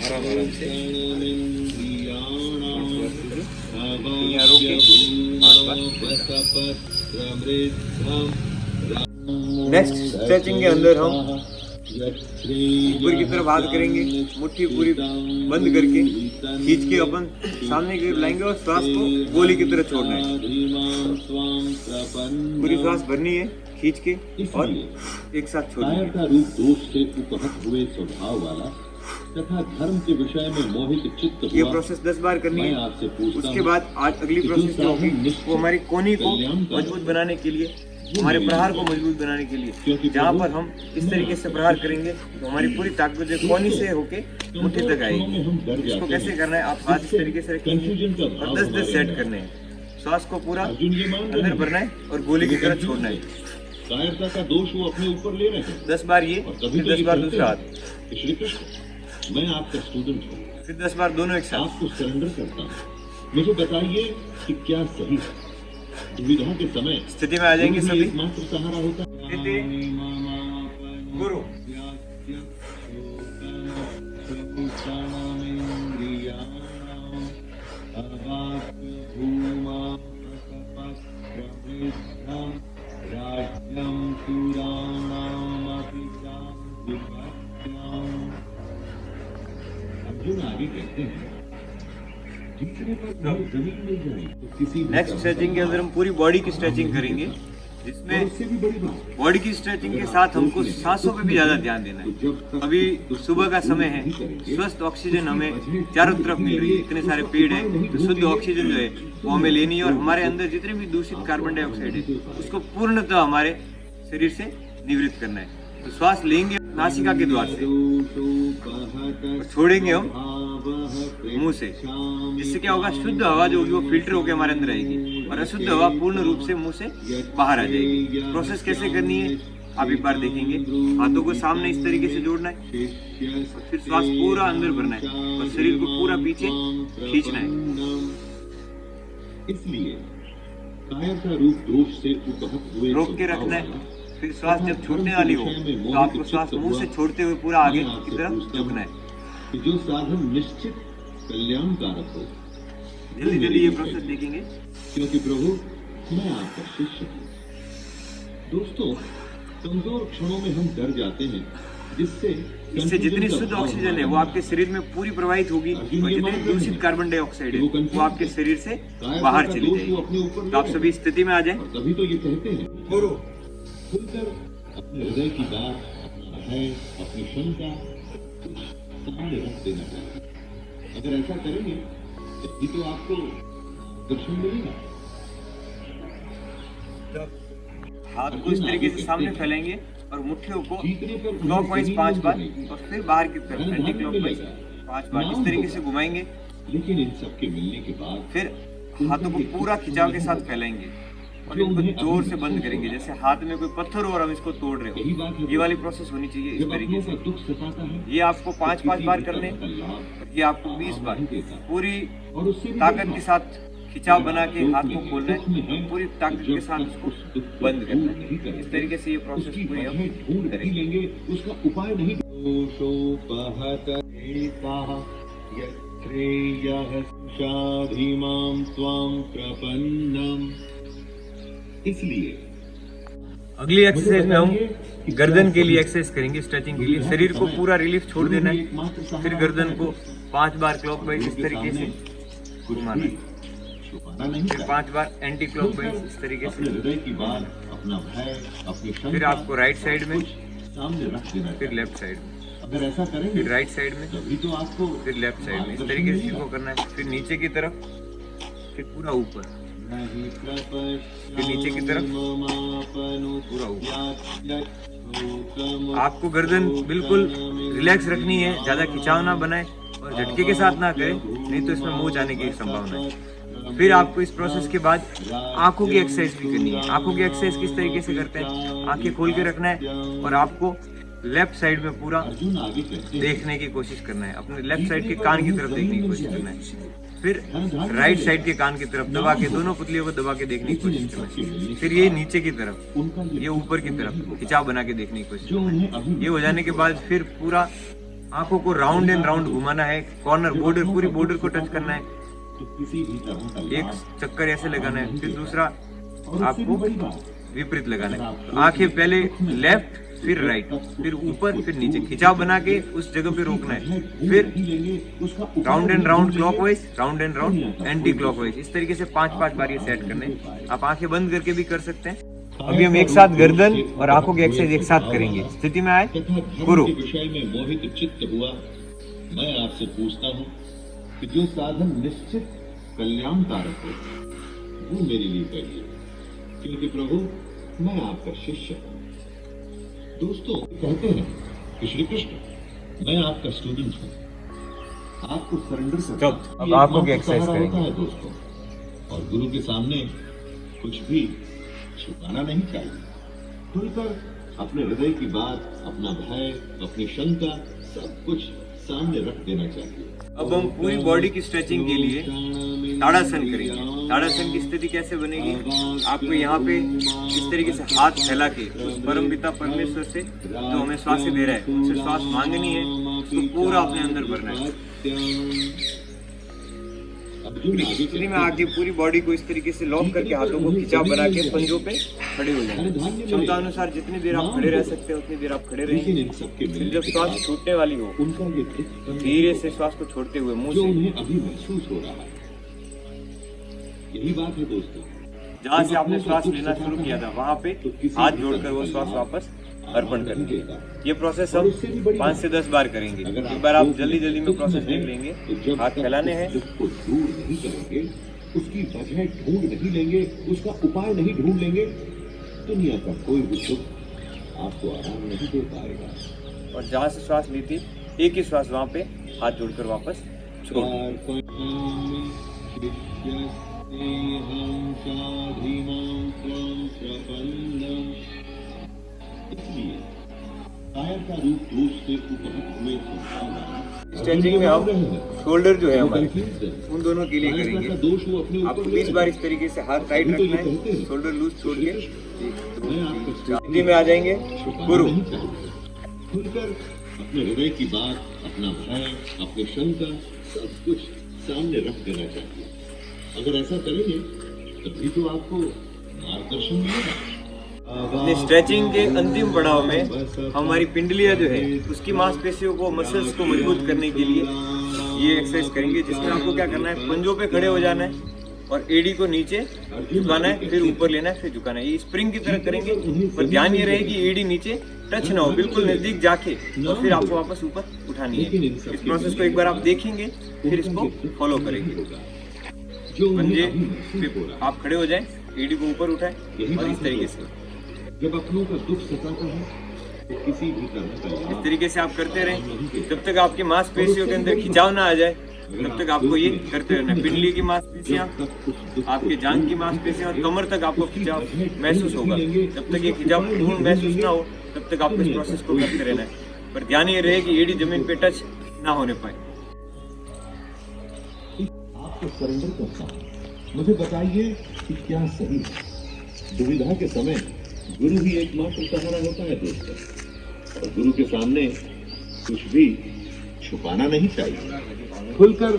आराम आराम से यहाँ रोके 5 बार। नेक्स्ट स्ट्रेचिंग के अंदर हम ऊपर की तरफ हाथ करेंगे, मुट्ठी पूरी बंद करके खींच के अपन सामने की तरफ लाएंगे और श्वास को गोली की तरह छोड़ना है। पूरी श्वास भरनी है खींच के और एक साथ कायर छोड़नी है। का रूप दोष से उपहत हुए स्वभाव वाला तथा धर्म के विषय में मोहित चित्त ये हुआ। प्रोसेस 10 बार करनी मैं है। आपसे पूछता उसके हूँ बाद आज अगली कि जो प्रोसेस जो होगी साधन निश्चित वो हमारी कोहनी को कल्याणकारी मजबूत बनाने के लिए, हमारे प्रहार को मजबूत बनाने के लिए, क्योंकि जहाँ प्रभु, पर हम इस तरीके से प्रहार करेंगे तो हमारी पूरी ताकत जो कोहनी से होके मुट्ठी तक आएगी। हम डर इसको जाते कैसे हैं। करना है, आप हाथ इस तरीके से रखेंगे कंफ्यूजन का और भाव 10-10 हमारे सेट अंदर करने हैं। श्वास को पूरा अर्जुन ये मान रहे अंदर हैं भरना है और गोली की तरह छोड़ना है। कायरता का दोष वो अपने ऊपर ले रहे हैं। 10 बार ये, और कभी फिर तो 10 ये बार कहते दूसरा हैं हाथ, कि श्री कृष्ण, मैं आपका स्टूडेंट हूँ, फिर 10 बार दोनों एक साथ। आपको सरेंडर करता हूँ। मुझे बताइए कि क्या सही है। दुविधा के समय स्थिति में आ जाएंगे गुरु ही सभी। एकमात्र सहारा होता है। स्थिति, गुरु, अर्जुन आगे कहते हैं, जितने पर जमीन मिल जाए तो किसी भी नेक्स्ट तरह स्ट्रेचिंग के अंदर हम पूरी बॉडी की स्ट्रेचिंग करेंगे, और जिसमें उससे भी बड़ी बात, बॉडी की स्ट्रेचिंग के साथ हमको सांसों पे भी ज्यादा ध्यान देना है। अभी सुबह का समय है, स्वस्थ ऑक्सीजन हमें चारों तरफ मिल रही है, इतने सारे पेड़ हैं, तो शुद्ध ऑक्सीजन जो है वो हमें लेनी है और हमारे अंदर जितने भी दूषित कार्बन डाइऑक्साइड है उसको पूर्णतः हमारे शरीर से निवृत्त करना है। तो श्वास लेंगे नासिका के द्वार से और छोड़ेंगे हम मुंह से, जिससे क्या होगा, शुद्ध हवा जो होगी वो फिल्टर होकर हमारे अंदर आएगी और अशुद्ध हवा पूर्ण रूप से मुंह से बाहर आ जाएगी। प्रोसेस कैसे करनी है आप एक बार देखेंगे। हाथों को सामने इस तरीके से जोड़ना है और फिर श्वास पूरा अंदर भरना है और शरीर को पूरा पीछे खींचना है। इसलिए कायर का रूप दोष से उपहत हुए रोक के रखना है। फिर श्वास जब छूटने वाली हो तो आपको श्वास मुंह से छोड़ते हुए पूरा आगे की तरफ झुकना है। कि जो साधन निश्चित कल्याणकारक हो। जल्दी जल्दी ये प्रोसेस देखेंगे। क्योंकि प्रभु, मैं आपका शिष्य हूँ। दोस्तों, कमजोर क्षणों में हम डर जाते हैं, इससे जितनी शुद्ध ऑक्सीजन है वो आपके शरीर में पूरी प्रवाहित होगी और जितनी दूषित कार्बन डाइऑक्साइड है वो आपके शरीर से बाहर चली जाएगी। तो आप सभी स्थिति में आ जाए। तभी तो ये कहते हैं, गुरु, खुलकर अपने हृदय की बात, अपना भय, अपनी शंका सामने रख देना चाहिए। अगर ऐसा करेंगे तभी तो आपको दर्शन मिलेगा। हाथ को इस तरीके से सामने फैलाएंगे और मुट्ठियों को जीतने पर क्लॉकवाइज 5 बार और फिर बाहर की तरफ एंटी क्लॉकवाइज 5 बार इस तरीके से घुमाएंगे। लेकिन इन सब के मिलने के बाद फिर हाथों को पूरा खिंचाव के साथ फैलाएंगे और इनको जोर से बंद करेंगे, जैसे हाथ में कोई पत्थर हो और हम इसको तोड़ रहे हो। ये वाली प्रोसेस होनी चाहिए इस जब तरीके अपनों से। का दुख सताता है, ये आपको 5-5 बार करने, ये आपको 20 बार पूरी और उससे भी ताकत के साथ खिंचाव बना के हाथ को खोलना है, पूरी ताकत के साथ उसको बंद करना है। इस तरीके से ये प्रोसेस पूरी हम ढूंढ करेंगे। लेंगे, उसका उपाय नहीं। श्रेयः शाधिमां त्वां प्रपन्नम्। इसलिए अगली एक्सरसाइज में हम गर्दन के लिए एक्सरसाइज करेंगे, स्ट्रेचिंग के लिए। शरीर को पूरा रिलीफ छोड़ देना है, फिर गर्दन को 5 बार क्लॉकवाइज इस तरीके से घुमाना है, फिर 5 बार एंटी क्लॉकवाइज इस तरीके से, हृदय की बात, अपना भय, अपनी शंका फिर आपको राइट साइड में, सामने रख देना। फिर लेफ्ट साइड में, अगर ऐसा करेंगे फिर राइट साइड में, तभी तो आपको फिर लेफ्ट साइड में, इस तरीके से इसको करना है। फिर नीचे की तरफ, फिर पूरा ऊपर, फिर नीचे की तरफ, पूरा ऊपर। आपको गर्दन बिल्कुल रिलैक्स रखनी है, ज्यादा खिंचाव ना बनाए और झटके के साथ ना करें, नहीं तो इसमें मोच आने की संभावना है। फिर आपको इस प्रोसेस के बाद आंखों की एक्सरसाइज भी करनी है। आंखों की एक्सरसाइज किस तरीके से करते हैं, आंखें खोल के रखना है और आपको लेफ्ट साइड में पूरा देखने की कोशिश करना है, अपने लेफ्ट साइड के कान की तरफ देखने की कोशिश करना है। फिर राइट साइड के कान की तरफ दबा के, दोनों पुतलियों को दबा के देखने की कोशिश करना है। फिर ये नीचे की तरफ, ये ऊपर की तरफ खिंचाव बना के देखने की कोशिश करना है। ये हो जाने के बाद फिर पूरा आंखों को राउंड एंड राउंड घुमाना है, कॉर्नर बॉर्डर, पूरी बॉर्डर को टच करना है, एक चक्कर ऐसे लगाना है। फिर दूसरा आपको विपरीत लगाना है। आंखें पहले लेफ्ट, फिर राइट, फिर ऊपर, फिर नीचे, खिंचाव बना के उस जगह पे रोकना है। फिर round and round clockwise, round and round anti clockwise, इस तरीके से 5-5 बार ये सेट करने हैं। आप आंखें बंद करके भी कर सकते हैं। अभी हम एक साथ गर्दन और आंखों की एक्सरसाइज एक साथ करेंगे। स्थिति में आए, गुरु। विषय में मोहित चित्त हुआ, मैं आपसे पूछता हूँ कि जो साधन निश्चित कल्याणकारक हो वो मेरे लिए करिए, क्योंकि प्रभु मैं आपका शिष्य हूँ। दोस्तों कहते हैं कि श्री कृष्ण मैं आपका स्टूडेंट हूँ, आपको सरेंडर करना अब आंखों की एक्सरसाइज होता करेंगे है दोस्तों, और गुरु के सामने कुछ भी छुपाना नहीं चाहिए। खुलकर अपने हृदय की बात, अपना भय, अपनी शंका, सब कुछ सामने रख देना चाहिए। अब हम पूरी बॉडी की स्ट्रेचिंग के लिए ताड़ासन करेंगे। ताड़ासन की स्थिति कैसे बनेगी, आपको यहाँ पे इस तरीके से हाथ फैला के उस परमपिता परमेश्वर से जो हमें श्वास दे रहा है उनसे श्वास मांगनी है, उसको पूरा अपने अंदर भरना है। स्थिति में आगे पूरी बॉडी को इस तरीके से लॉक करके हाथों को खिंचाव बना के पंजों पे खड़े हो जाएंगे। क्षमता अनुसार जितनी देर आप खड़े रह सकते हैं उतनी देर आप खड़े रहेंगे। फिर जब श्वास छूटने वाली हो, धीरे से श्वास को छोड़ते हुए मुंह से, अभी महसूस हो रहा है, यही बात है दोस्तों। जहाँ से आपने श्वास लेना शुरू किया था वहाँ पे हाथ जोड़कर वो श्वास वापस अर्पण करेंगे। ये प्रोसेस हम 5 से 10 बार करेंगे। एक बार आप जल्दी में प्रोसेस देख लेंगे। हाथ फैलाने हैं, उसको दूर नहीं करेंगे, उसकी वजह ढूंढ नहीं लेंगे, उसका उपाय नहीं ढूंढ लेंगे, दुनिया का कोई भी सुख आपको आराम नहीं दे पाएगा। और जहाँ से श्वास ली थी एक ही श्वास वहाँ पे हाथ जोड़कर वापस छोड़ दें। इसलिए कायर का रूप दोष से उपहित हुए स्ट्रेचिंग में हम शोल्डर जो है हमारे उन दोनों के लिए करेंगे। दोष वो अपने आपको 20 बार इस तरीके से हाथ टाइट रखना है, शोल्डर लूज छोड़ के स्थिति में आ जाएंगे। गुरु खुलकर अपने हृदय की बात, अपना भय, अपनी शंका, सब कुछ सामने रख देना चाहिए। अगर ऐसा करेंगे तभी तो आपको मार्गदर्शन मिलेगा। अपनी स्ट्रेचिंग के अंतिम पड़ाव में हमारी पिंडलियां जो है उसकी मांसपेशियों को, मसल्स को मजबूत करने के लिए ये एक्सरसाइज करेंगे, जिसमें आपको क्या करना है, पंजों पे खड़े हो जाना है और एडी को नीचे झुकाना है, फिर ऊपर लेना है, फिर झुकाना है। ये स्प्रिंग की तरह करेंगे, पर ध्यान ये रहे कि एडी नीचे टच ना हो, बिल्कुल नजदीक जाके, और फिर आपको वापस ऊपर उठानी है। इस प्रोसेस को एक बार आप देखेंगे, फिर इसको फॉलो करेंगे। पंजे आप खड़े हो जाएं, एडी को ऊपर उठाएं और इस तरीके से जब अपनों का दुख सताता है तो किसी भी तरह का इस तरीके से आप करते रहें जब तक आपकी मांसपेशियों के अंदर खिंचाव ना आ जाए, तब तक आपको ये करते रहना है। पिंडली की मांसपेशियां, आपके जांघ की मांसपेशियां और कमर तक आपको खिंचाव महसूस होगा। जब तक ये खिंचाव पूर्ण महसूस ना हो तब तक आपको इस प्रोसेस को करते रहना है, पर ध्यान ये रहे कि एडी जमीन पे टच ना होने पाए। आपको सरेंडर करता हूँ, मुझे बताइए कि क्या सही है। दुविधा के समय गुरु ही एकमात्र सहारा होता है दोस्तों, और गुरु के सामने कुछ भी छुपाना नहीं चाहिए। खुलकर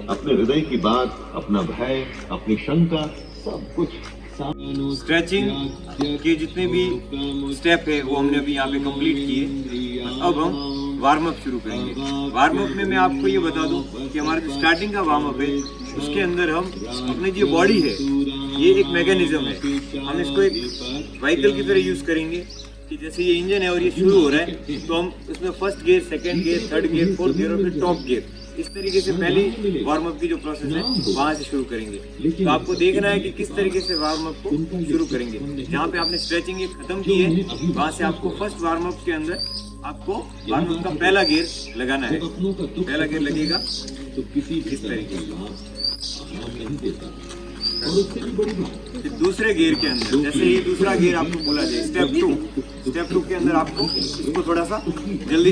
अपने हृदय की बात, अपना भय, अपनी शंका, सब कुछ स्ट्रेचिंग के जितने भी स्टेप है वो हमने अभी यहाँ पे कंप्लीट किए। अब हम वार्म अप शुरू करेंगे। वार्म अप में मैं आपको ये बता दूं कि हमारा जो स्टार्टिंग का वार्म अप है उसके अंदर हम अपनी जो बॉडी है ये एक मैकेनिज्म है, हम इसको एक व्हीकल की तरह यूज करेंगे कि जैसे ये इंजन है और ये शुरू हो रहा है तो हम उसमें first gear, second gear, third gear, fourth gear और फिर टॉप गियर, इस तरीके से पहली वार्म अप की जो प्रोसेस है वहां से शुरू करेंगे। तो आपको देखना है कि किस तरीके से वार्म अप को शुरू करेंगे। जहाँ पे आपने स्ट्रेचिंग खत्म की है वहां से आपको फर्स्ट वार्म अप के अंदर आपको वार्म अप का पहला गियर लगाना है। पहला गियर लगेगा इस तरीके से। फिर दूसरे गियर के अंदर जैसे ही दूसरा गियर आपको बोला जाए स्टेप 2 के अंदर आपको इसको थोड़ा सा जल्दी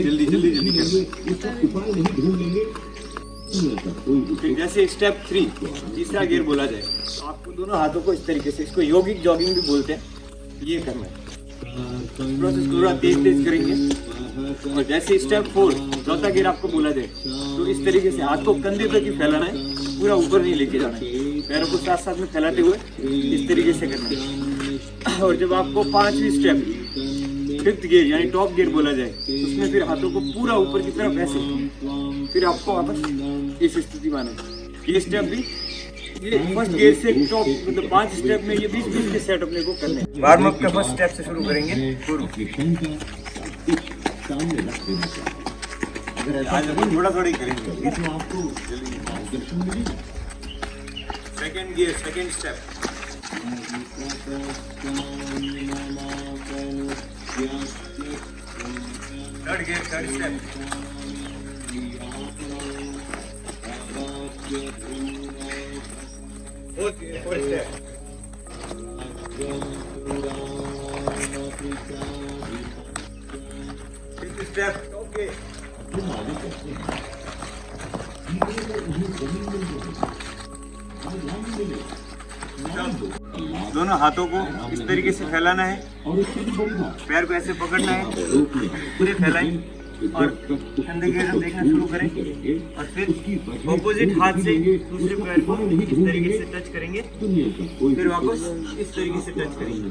फिर जैसे स्टेप 3 तीसरा गियर बोला जाए तो आपको दोनों हाथों को इस तरीके से, इसको योगिक जॉगिंग भी बोलते हैं, ये करना है। प्रोसेस पूरा तेज करेंगे। और जैसे स्टेप 4 चौथा गियर आपको बोला जाए तो इस तरीके से हाथ को कंधे तक ही फैलाना है, पूरा ऊपर नहीं लेके जाना है, पैरों को साथ साथ में फैलाते हुए इस तरीके से करना है। और जब आपको 5वीं स्टेप 5th गियर यानी टॉप गियर बोला जाए उसमें फिर हाथों को पूरा ऊपर की तरफ ऐसे, फिर आपको वापस इस स्थिति में आना है। ये स्टेप भी ये फर्स्ट गियर से टॉप मतलब 5 स्टेप में ये 20 के सेट अपने को करने हैं। वार्म अप का फर्स्ट स्टेप से शुरू करेंगे। आज अपन थोड़ा ही करेंगे। Second gear, second step, third gear, third step, fourth gear, fourth step, fifth step, okay. दोनों हाथों को इस तरीके से फैलाना है, पैर को ऐसे पकड़ना है, पूरे फैलाएं और कंधे की तरफ देखना शुरू करें और फिर ऑपोजिट हाथ से दूसरे पैर को इस तरीके से टच करेंगे, फिर वापस इस तरीके से टच करेंगे।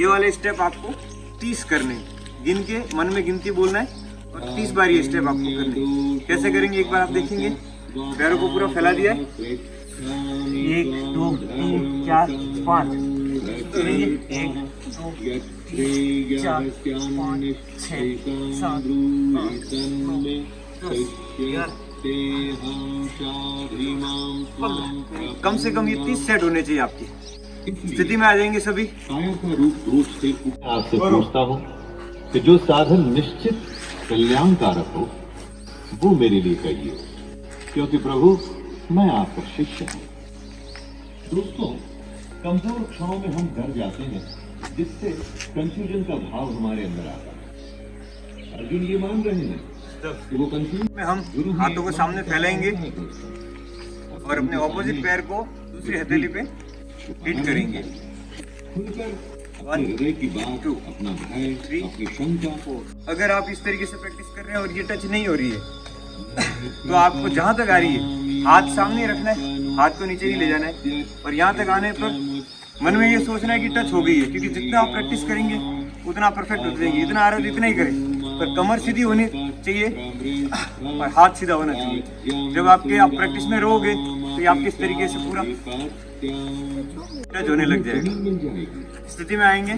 ये वाले स्टेप आपको 30 करने, गिन के मन में गिनती बोलना है और 30 बार ये स्टेप आपको करने। कैसे करेंगे एक बार आप देखेंगे। पैरों को पूरा फैला दिया है, 1 2 3 4 5, 1 2 3 4 5 6 7 8 कम से कम ये 30 सेट होने चाहिए। आपकी स्थिति में आ जाएंगे सभी। आपसे पूछता हूँ कि जो साधन निश्चित कल्याणकारक हो वो मेरे लिए कहिए, क्योंकि प्रभु मैं आपका शिष्य हूँ। दोस्तों, कमजोर क्षणों में हम डर जाते हैं, जिससे कंफ्यूजन का भाव हमारे अंदर आता है। अर्जुन ये मान रहे हैं कि वो कंफ्यूजन में हम हाथों को सामने फैलाएंगे और अपने ऑपोजिट पैर को दूसरी हथेली पे हिट करेंगे। हृदय की बात, अपना भय, अपनी शंका। अगर आप इस तरीके से प्रैक्टिस कर रहे हैं और ये टच नहीं हो रही है तो आपको जहां तक आ रही है हाथ सामने रखना है, हाथ को नीचे ही ले जाना है और यहाँ तक आने पर मन में ये सोचना है कि टच हो गई है, क्योंकि जितना आप प्रैक्टिस करेंगे उतना परफेक्ट हो जाएगी। इतना आ रहा है तो इतना ही करें, पर कमर सीधी होनी चाहिए और हाथ सीधा होना चाहिए। जब आप प्रैक्टिस में रहोगे तो ये आपके इस तरीके से पूरा टच होने लग जाएगा। स्थिति में आएंगे,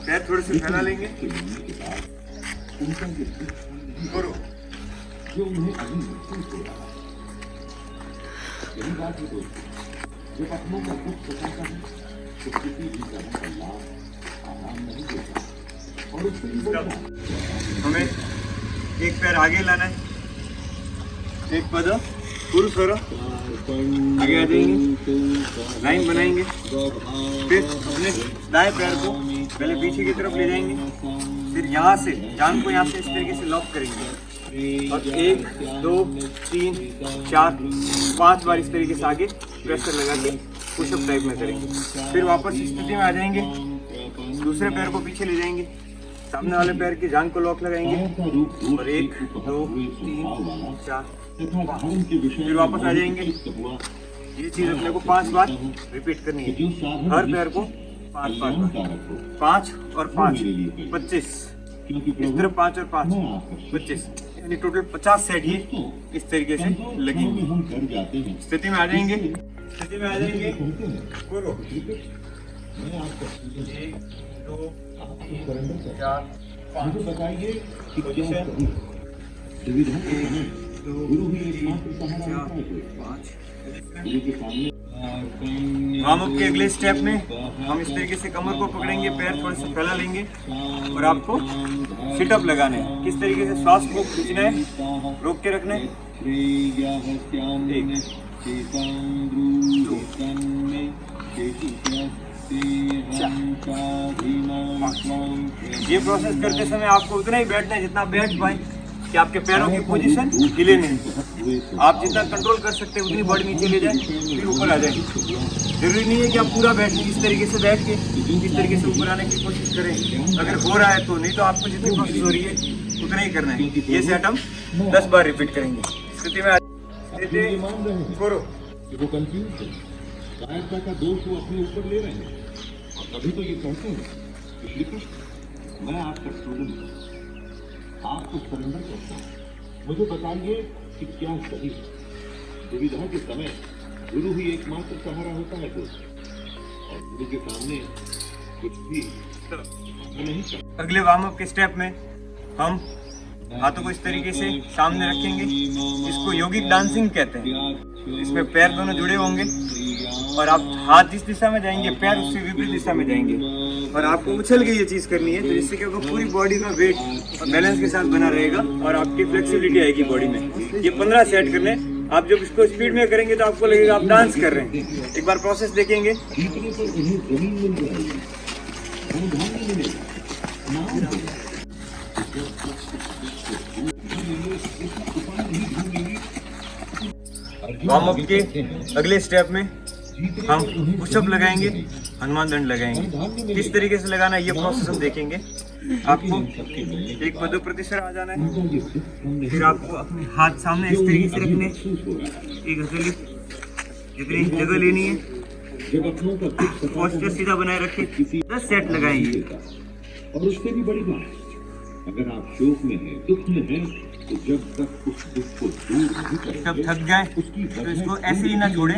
पैर थोड़े से फैला लेंगे, करो। जो उन्हें अभी महसूस हो रहा है, यही बात है दोस्तों, जब अपनों का दुख सताता है तो किसी भी तरह का लाभ आराम नहीं देता और उससे भी हमें एक पैर आगे लाना है, एक पद पुरुष करो, आगे आ जाएंगे, लाइन बनाएंगे, फिर अपने दाएं पैर को पहले पीछे की तरफ ले जाएंगे, फिर यहाँ से जान को यहाँ से इस तरीके से लॉक करेंगे और 1 2 3 4 5 बार इस तरीके से आगे प्रेशर लगा के पुशअप टाइप में करेंगे। फिर वापस स्थिति में आ जाएंगे, दूसरे पैर को पीछे ले जाएंगे, सामने वाले पैर की जांघ को लॉक लगाएंगे और 1 2 3 4 फिर वापस आ जाएंगे। ये चीज अपने को 5 बार रिपीट करनी है, हर पैर को 5 बार, 5 और 5 25, इस तरफ 5 और 5 25, यानी टोटल 50 सेट ये इस तरीके से लगेंगे। स्थिति में आ जाएंगे, स्थिति में आ जाएंगे। करो 1 2 4 5 बताइए पोजीशन 1 2 3 4 5। वार्म अप के अगले स्टेप में हम इस तरीके से कमर को पकड़ेंगे, पैर थोड़े से फैला लेंगे और आपको सिटअप लगाने हैं। किस तरीके से श्वास को खींचना है, रोक के रखना है। 1 ये प्रोसेस करते समय आपको उतना ही बैठना है जितना बैठ पाए कि आपके पैरों की पोजीशन हिले नहीं। आप जितना कंट्रोल कर सकते हैं उतनी बॉडी नीचे ले जाए, फिर ऊपर आ जाए। जरूरी नहीं है कि आप पूरा बैठें, इस तरीके से बैठ के इस तरीके से ऊपर आने की कोशिश करें अगर हो रहा है तो, नहीं तो आपको जितनी प्रोसेस हो रही है उतना ही करना है। ये सेट हम 10 बार रिपीट करेंगे। स्थिति में करो। वो कंफ्यूज है, कायरता का दोष वो अपने ऊपर ले रहे हैं और तभी तो ये कहते हैं इसलिए मैं आपका स्टूडेंट हूँ, आपको सरेंडर करता हूँ। मुझे बताइए कि क्या सही है। दुविधा के समय गुरु ही एकमात्र सहारा होता है दोस्त, और गुरु के सामने कुछ भी नहीं सकता। अगले वार्म अप के स्टेप में हम हाथों को इस तरीके से सामने रखेंगे। इसको योगिक डांसिंग कहते हैं। इसमें पैर दोनों जुड़े होंगे और आप हाथ जिस दिशा में जाएंगे पैर उससे विपरीत दिशा में जाएंगे और आपको उछल के ये चीज़ करनी है, तो जिससे क्या होगा पूरी बॉडी का वेट और बैलेंस के साथ बना रहेगा और आपकी फ्लेक्सिबिलिटी आएगी बॉडी में। ये 15 सेट करने। आप जब इसको स्पीड में करेंगे तो आपको लगेगा आप डांस कर रहे हैं। एक बार प्रोसेस देखेंगे। वार्म अप के अगले स्टेप में हम पुशअप लगाएंगे, हनुमान दंड लगाएंगे। किस तरीके से लगाना है ये प्रोसेस हम देखेंगे। आपको एक पदों प्रतिशत आ जाना है, फिर आपको अपने हाथ सामने इस तरीके से रखने, एक हथेली जितनी जगह लेनी है, पोस्चर सीधा बनाए रखे। 10 सेट लगाएंगे। और उससे भी बड़ी बात, अगर आप शोक में हैं, दुख में हैं, तो जब तक उस दुख को दूर नहीं करें, जब थक जाए तो इसको ऐसे ही ना छोड़ें।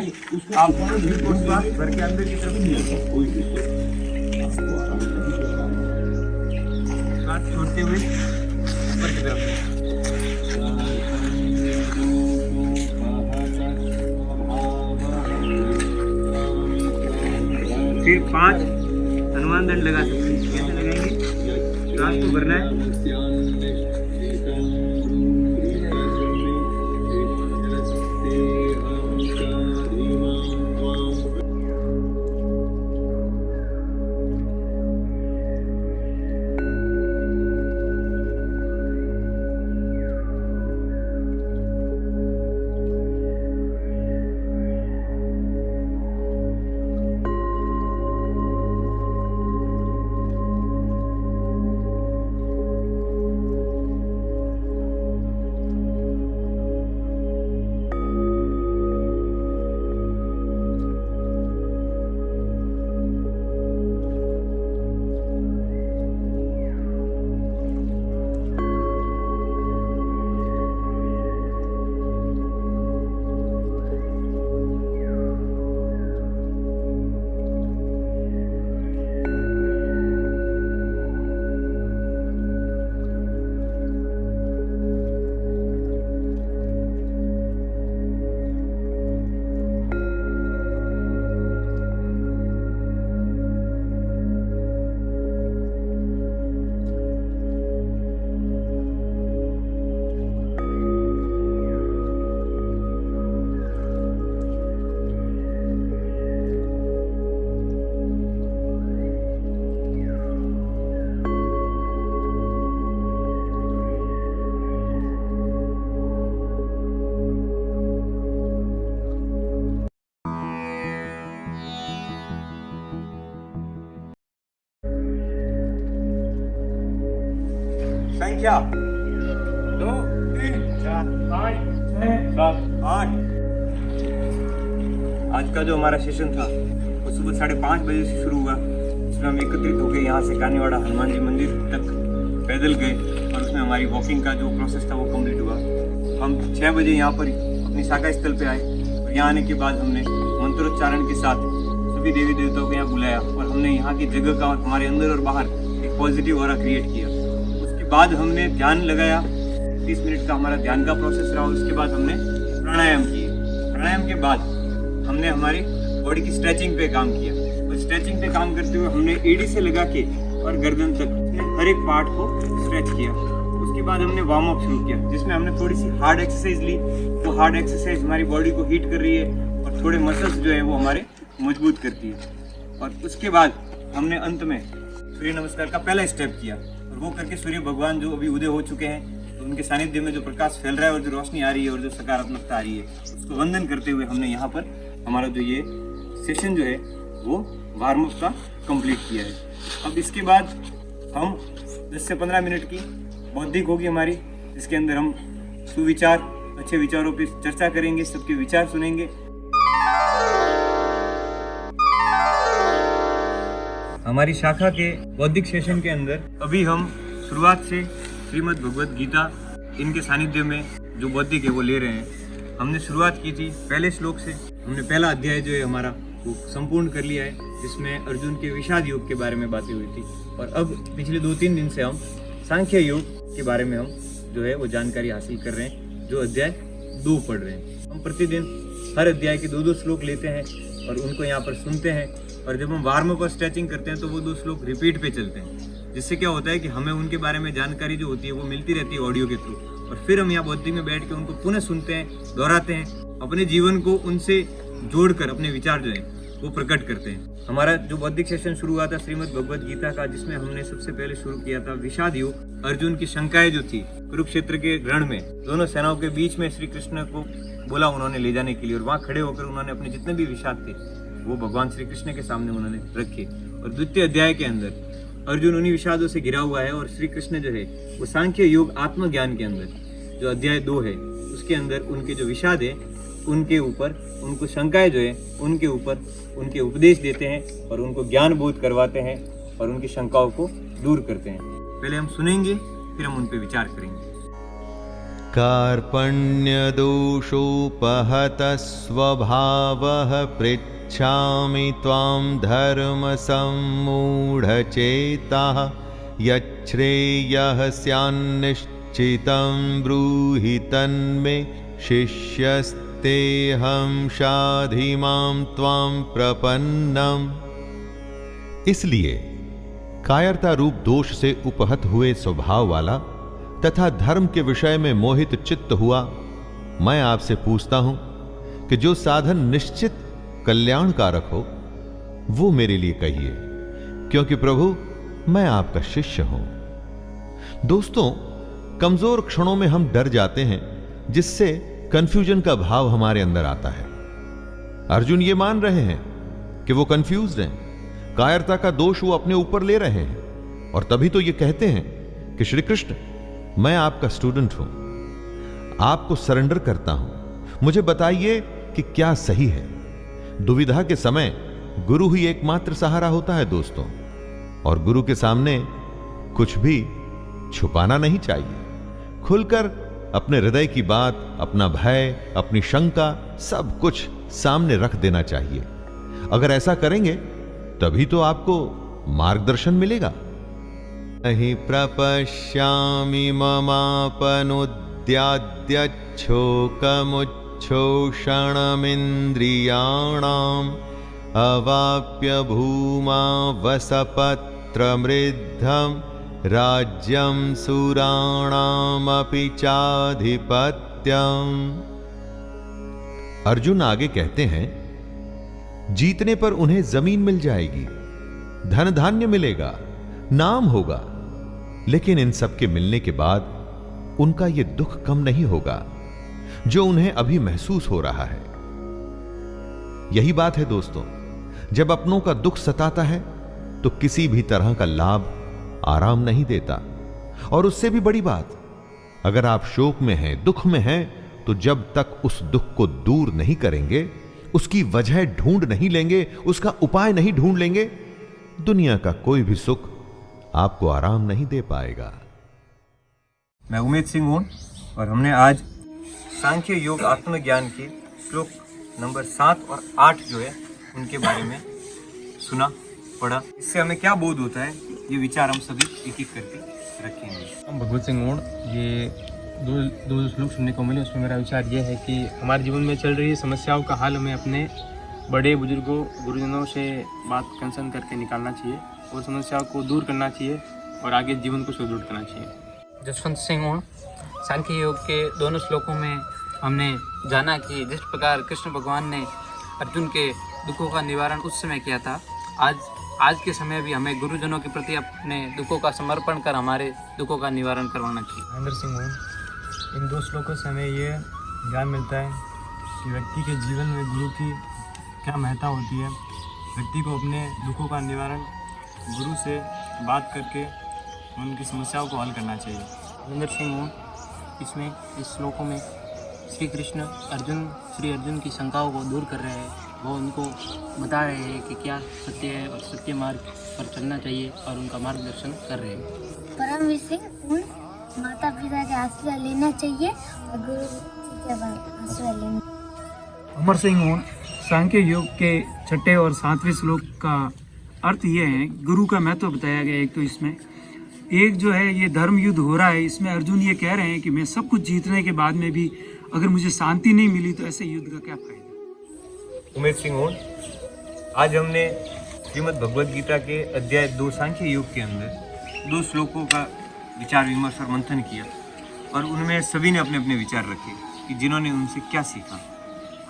आप दोनों दिल को श्वास भर के अंदर की तरफ कोई भी आपको आराम नहीं करता है। श्वास छोड़ते हुए ऊपर की तरफ। फिर 5 हनुमान दंड लगा सकते हैं। कैसे लगाएंगे? श्वास को भरना है। संख्या 2 3 4 5 6 7 8। आज का जो हमारा सेशन था वो सुबह 5:30 बजे से शुरू हुआ। उसमें हम एकत्रित होकर यहाँ से कानीवाड़ा हनुमान जी मंदिर तक पैदल गए और उसमें हमारी वॉकिंग का जो प्रोसेस था वो कंप्लीट हुआ। हम 6 बजे यहाँ पर अपनी शाखा स्थल पे आए और यहाँ आने के बाद हमने मंत्रोच्चारण के साथ सभी देवी देवताओं को यहाँ बुलाया और हमने यहाँ की जगह का हमारे अंदर और बाहर एक पॉजिटिव ऑरा क्रिएट किया। उसके बाद हमने ध्यान लगाया, 30 मिनट का हमारा ध्यान का प्रोसेस रहा। उसके बाद हमने प्राणायाम किए। प्राणायाम के बाद हमने हमारी बॉडी की स्ट्रेचिंग पे काम किया और स्ट्रेचिंग पे काम करते हुए हमने एड़ी से लगा के और गर्दन तक हर एक पार्ट को स्ट्रेच किया। उसके बाद हमने वार्म अप शुरू किया जिसमें हमने थोड़ी सी हार्ड एक्सरसाइज ली। वो हार्ड एक्सरसाइज हमारी बॉडी को हीट कर रही है और थोड़े मसल्स जो है वो हमारे मजबूत करती है। और उसके बाद हमने अंत में सूर्य नमस्कार का पहला स्टेप किया और वो करके सूर्य भगवान जो अभी उदय हो चुके हैं तो उनके सानिध्य में जो प्रकाश फैल रहा है और जो रोशनी आ रही है और जो सकारात्मकता आ रही है उसको वंदन करते हुए हमने यहाँ पर हमारा जो ये सेशन जो है वो वार्म अप का कंप्लीट किया है। अब इसके बाद हम 10 से 15 मिनट की बौद्धिक होगी हमारी, जिसके अंदर हम सुविचार, अच्छे विचारों पर चर्चा करेंगे, सबके विचार सुनेंगे। हमारी शाखा के बौद्धिक सेशन के अंदर अभी हम शुरुआत से श्रीमद् भगवद गीता इनके सानिध्य में जो बौद्धिक है वो ले रहे हैं। हमने शुरुआत की थी पहले श्लोक से। हमने पहला अध्याय जो है हमारा वो संपूर्ण कर लिया है जिसमें अर्जुन के विषाद योग के बारे में बातें हुई थी और अब पिछले 2-3 दिन से हम सांख्य योग के बारे में हम जो है वो जानकारी हासिल कर रहे हैं, जो अध्याय 2 पढ़ रहे हैं। हम प्रतिदिन हर अध्याय के 2-2 श्लोक लेते हैं और उनको यहाँ पर सुनते हैं और जब हम वार्म अप और स्ट्रेचिंग करते हैं तो वो 2 श्लोक रिपीट पे चलते हैं, जिससे क्या होता है कि हमें उनके बारे में जानकारी जो होती है वो मिलती रहती है ऑडियो के थ्रू और फिर हम यहाँ बौद्धिक में बैठ के उनको पुनः सुनते हैं, दोहराते हैं, अपने जीवन को उनसे जोड़कर अपने विचार जो है वो प्रकट करते हैं। हमारा जो बौद्धिक सेशन शुरू हुआ था श्रीमद् भगवद गीता का, जिसमें हमने सबसे पहले शुरू किया था विषाद योग। अर्जुन की शंकाएं जो थी कुरुक्षेत्र के रण में दोनों सेनाओं के बीच में श्री कृष्ण को बोला उन्होंने ले जाने के लिए और वहाँ खड़े होकर उन्होंने अपने जितने भी विषाद थे वो भगवान श्री कृष्ण के सामने उन्होंने रखे। और द्वितीय अध्याय के अंदर अर्जुन उन्हीं विषादों से घिरा हुआ है और श्री कृष्ण जो है वो सांख्य योग आत्मज्ञान के अंदर जो अध्याय 2 है उसके अंदर उनके जो विषाद है उनके ऊपर उनको शंकाएं जो है उनके ऊपर उनके उपदेश देते हैं और उनको ज्ञान बोध करवाते हैं और उनकी शंकाओं को दूर करते हैं। पहले हम सुनेंगे फिर हम उन पे विचार करेंगे। कार्पण्य दोषोपहत स्वभावः पृच्छामि त्वां धर्म सम्मूढचेताः यच्छ्रेयः स्यान्निश्चितं ब्रूहि तन्मे शिष्यस्तेऽहं शाधि मां त्वां प्रपन्नम्। इसलिए कायरता रूप दोष से उपहत हुए स्वभाव वाला तथा धर्म के विषय में मोहित चित्त हुआ मैं आपसे पूछता हूं कि जो साधन निश्चित कल्याणकारक हो वो मेरे लिए कहिए, क्योंकि प्रभु मैं आपका शिष्य हूं। दोस्तों, कमजोर क्षणों में हम डर जाते हैं जिससे कंफ्यूजन का भाव हमारे अंदर आता है। अर्जुन ये मान रहे हैं कि वो कंफ्यूज्ड हैं, कायरता का दोष वो अपने ऊपर ले रहे हैं और तभी तो ये कहते हैं कि श्री कृष्ण मैं आपका स्टूडेंट हूं, आपको सरेंडर करता हूं, मुझे बताइए कि क्या सही है। दुविधा के समय गुरु ही एकमात्र सहारा होता है दोस्तों, और गुरु के सामने कुछ भी छुपाना नहीं चाहिए। खुलकर अपने हृदय की बात, अपना भय, अपनी शंका सब कुछ सामने रख देना चाहिए। अगर ऐसा करेंगे तभी तो आपको मार्गदर्शन मिलेगा। नहि प्रपश्यामि ममापनुद्याद्यच्छोकमुच्छोषणमिन्द्रियाणाम् अवाप्य भूमा वसपत्रमृद्धं राज्यं सुराणामपि चाधिपत्यम्। अर्जुन आगे कहते हैं, जीतने पर उन्हें जमीन मिल जाएगी, धन धान्य मिलेगा, नाम होगा, लेकिन इन सब के मिलने के बाद उनका यह दुख कम नहीं होगा जो उन्हें अभी महसूस हो रहा है। यही बात है दोस्तों, जब अपनों का दुख सताता है तो किसी भी तरह का लाभ आराम नहीं देता। और उससे भी बड़ी बात, अगर आप शोक में हैं, दुख में हैं, तो जब तक उस दुख को दूर नहीं करेंगे, उसकी वजह ढूंढ नहीं लेंगे, उसका उपाय नहीं ढूंढ लेंगे, दुनिया का कोई भी सुख आपको आराम नहीं दे पाएगा। मैं उमेद सिंह हूँ और हमने आज सांख्य योग आत्मज्ञान के श्लोक नंबर 7 और 8 जो है उनके बारे में सुना, पढ़ा। इससे हमें क्या बोध होता है, ये विचार हम सभी एक एक करके रखेंगे। हम भगवत सिंह हूँ। ये दो श्लोक सुनने को मिले, उसमें मेरा विचार ये है कि हमारे जीवन में चल रही समस्याओं का हल हमें अपने बड़े बुजुर्गों, गुरुजनों से बात कंसर्न करके निकालना चाहिए और समस्याओं को दूर करना चाहिए और आगे जीवन को सुदृढ़ करना चाहिए। जसवंत सिंह हूँ। सांख्य योग के दोनों श्लोकों में हमने जाना कि जिस प्रकार कृष्ण भगवान ने अर्जुन के दुखों का निवारण उस समय किया था, आज के समय भी हमें गुरुजनों के प्रति अपने दुखों का समर्पण कर हमारे दुखों का निवारण करवाना चाहिए। महेंद्र सिंह हूँ। इन दो श्लोकों से हमें ये ज्ञान मिलता है कि व्यक्ति के जीवन में गुरु की क्या महत्ता होती है। व्यक्ति को अपने दुखों का निवारण गुरु से बात करके उनकी समस्याओं को हल करना चाहिए। महेंद्र सिंह हूँ। इसमें इस श्लोकों में श्री कृष्ण श्री अर्जुन की शंकाओं को दूर कर रहे हैं। वो उनको बता रहे हैं कि क्या सत्य है और सत्य मार्ग पर चलना चाहिए और उनका मार्गदर्शन कर रहे हैं। परमवीर सिंह, माता पिता के आशीर्वाद लेना चाहिए और गुरु के आशीर्वाद लेना। अमर सिंह हूँ। सांख्य योग के 6 और 7वें श्लोक का अर्थ ये है, गुरु का महत्व बताया गया। एक तो इसमें एक जो है ये धर्म युद्ध हो रहा है, इसमें अर्जुन ये कह रहे हैं कि मैं सब कुछ जीतने के बाद में भी अगर मुझे शांति नहीं मिली तो ऐसे युद्ध का क्या फायदा। उमेद सिंह हूँ। आज हमने श्रीमद् भगवद गीता के अध्याय 2 सांख्य योग के अंदर 2 श्लोकों का विचार विमर्श और मंथन किया और उनमें सभी ने अपने अपने विचार रखे कि जिन्होंने उनसे क्या सीखा।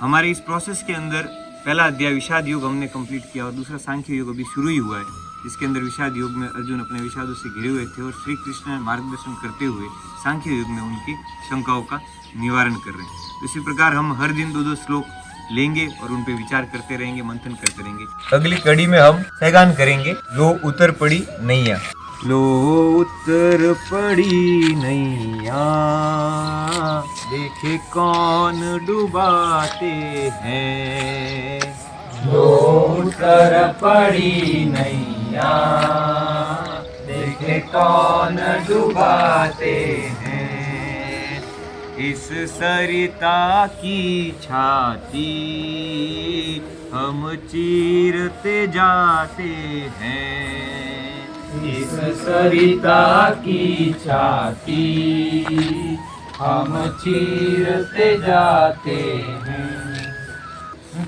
हमारे इस प्रोसेस के अंदर पहला अध्याय विषाद योग हमने कंप्लीट किया और दूसरा सांख्य योग अभी शुरू ही हुआ है, जिसके अंदर विषाद योग में अर्जुन अपने विषादों से घिरे हुए थे और श्री कृष्ण मार्गदर्शन करते हुए सांख्य योग में उनकी शंकाओं का निवारण कर रहे हैं। इसी प्रकार हम हर दिन 2-2 श्लोक लेंगे और उन पे विचार करते रहेंगे, मंथन करते रहेंगे। अगली कड़ी में हम सहगान करेंगे लो उतर पड़ी नैया। लो उतर पड़ी नैया, देखे कौन डुबाते हैं। लो उतर पड़ी नैया, देखे कौन डुबाते हैं। इस सरिता की छाती हम चीरते जाते हैं। इस सरिता की छाती हम चीरते जाते हैं।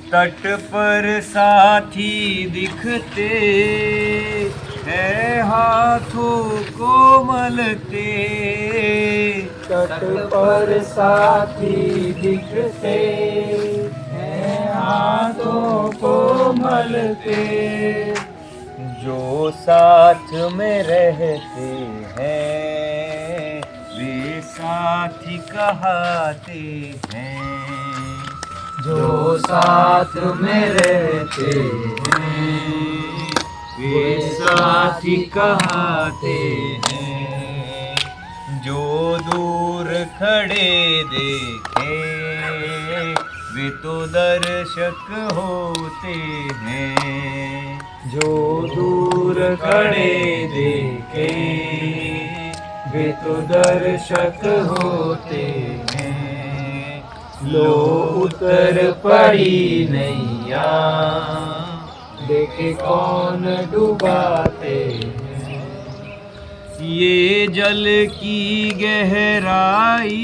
तट पर साथी दिखते हैं, हाथों को मलते। तट पर साथी दिखते हैं, हाथों को मलते। जो साथ में रहते हैं वे साथी कहते हैं। जो साथ में रहते हैं वे साथी कहते हैं। जो दूर खड़े देखे वे तो दर्शक होते हैं। जो दूर खड़े देखे वे तो दर्शक होते हैं। लो उतर पड़ी नैया, देखे कौन डुबाते हैं। ये जल की गहराई,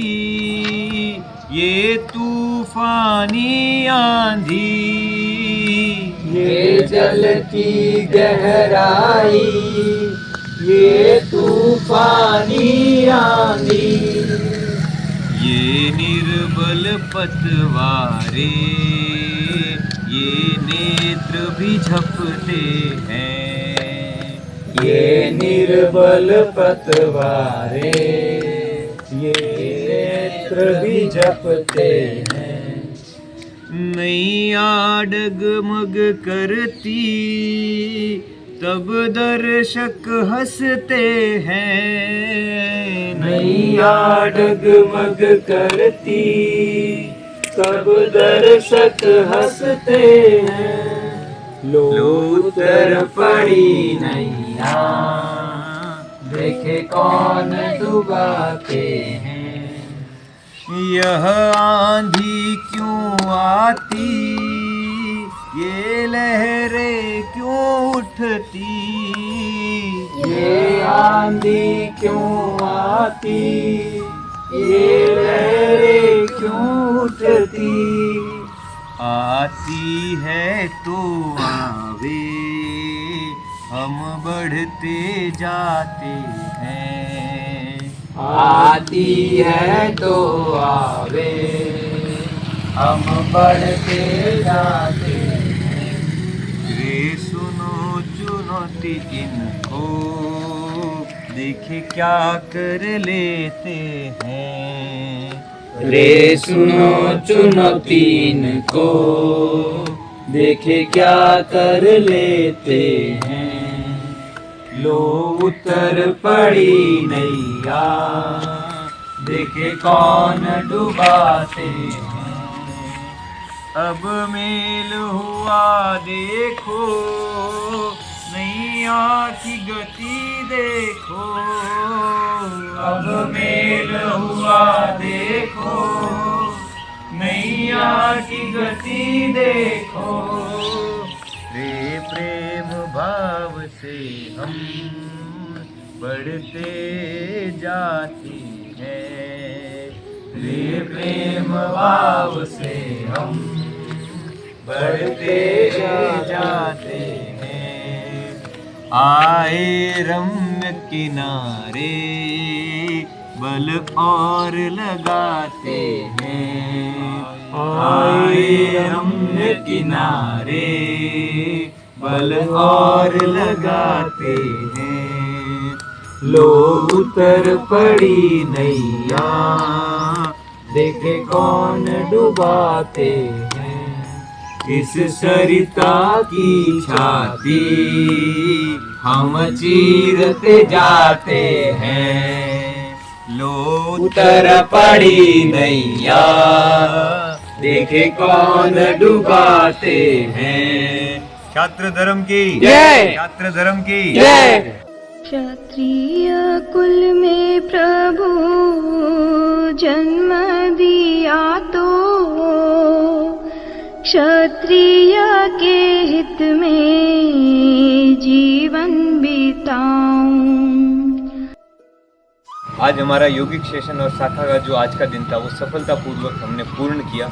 ये तूफानी आंधी। ये जल की गहराई, ये तूफानी आंधी। ये निर्बल पतवारे, ये नेत्र भी झपते हैं। ये निर्बल पतवारे, ये नेत्र भी झपते हैं। नैया डगमग करती तब दर्शक हंसते हैं, नैया डगमग करती तब दर्शक हंसते हैं, लो उतर पड़ी नैया देखे कौन डुबाते हैं। यह आंधी क्यों आती, ये लहरें क्यों उठती, ये आंधी क्यों आती, ये लहरें क्यों उठती, आती है तो आवे हम बढ़ते जाते हैं, आती है तो आवे हम बढ़ते जाते हैं। रे सुनो चुनौती इनको, देखे क्या कर लेते हैं। रे सुनो चुनौती इनको, देखे क्या कर लेते हैं। लो उतर पड़ी नैया देखे कौन डुबाते हैं। अब मेल हुआ देखो, नैया की गति देखो, अब मेल हुआ देखो, नैया की गति देखो। रे प्रेम भाव से हम बढ़ते जाते हैं, रे प्रेम भाव से हम बढ़ते जाते हैं। आए रम्य किनारे बल और लगाते हैं, आए रम्य किनारे बल और लगाते हैं। लो उतर पड़ी नैया देखे कौन डुबाते हैं। इस सरिता की छाती हम चीरते जाते हैं। लो उतर पड़ी नैया देखे कौन डुबाते हैं। छात्र धर्म की जय। छात्र धर्म की जय। क्षत्रिय कुल में प्रभु जन्म दिया तो क्षत्रिय के हित में जीवन बिताऊं। आज हमारा यौगिक सेशन और शाखा का जो आज का दिन था वो सफलतापूर्वक हमने पूर्ण किया।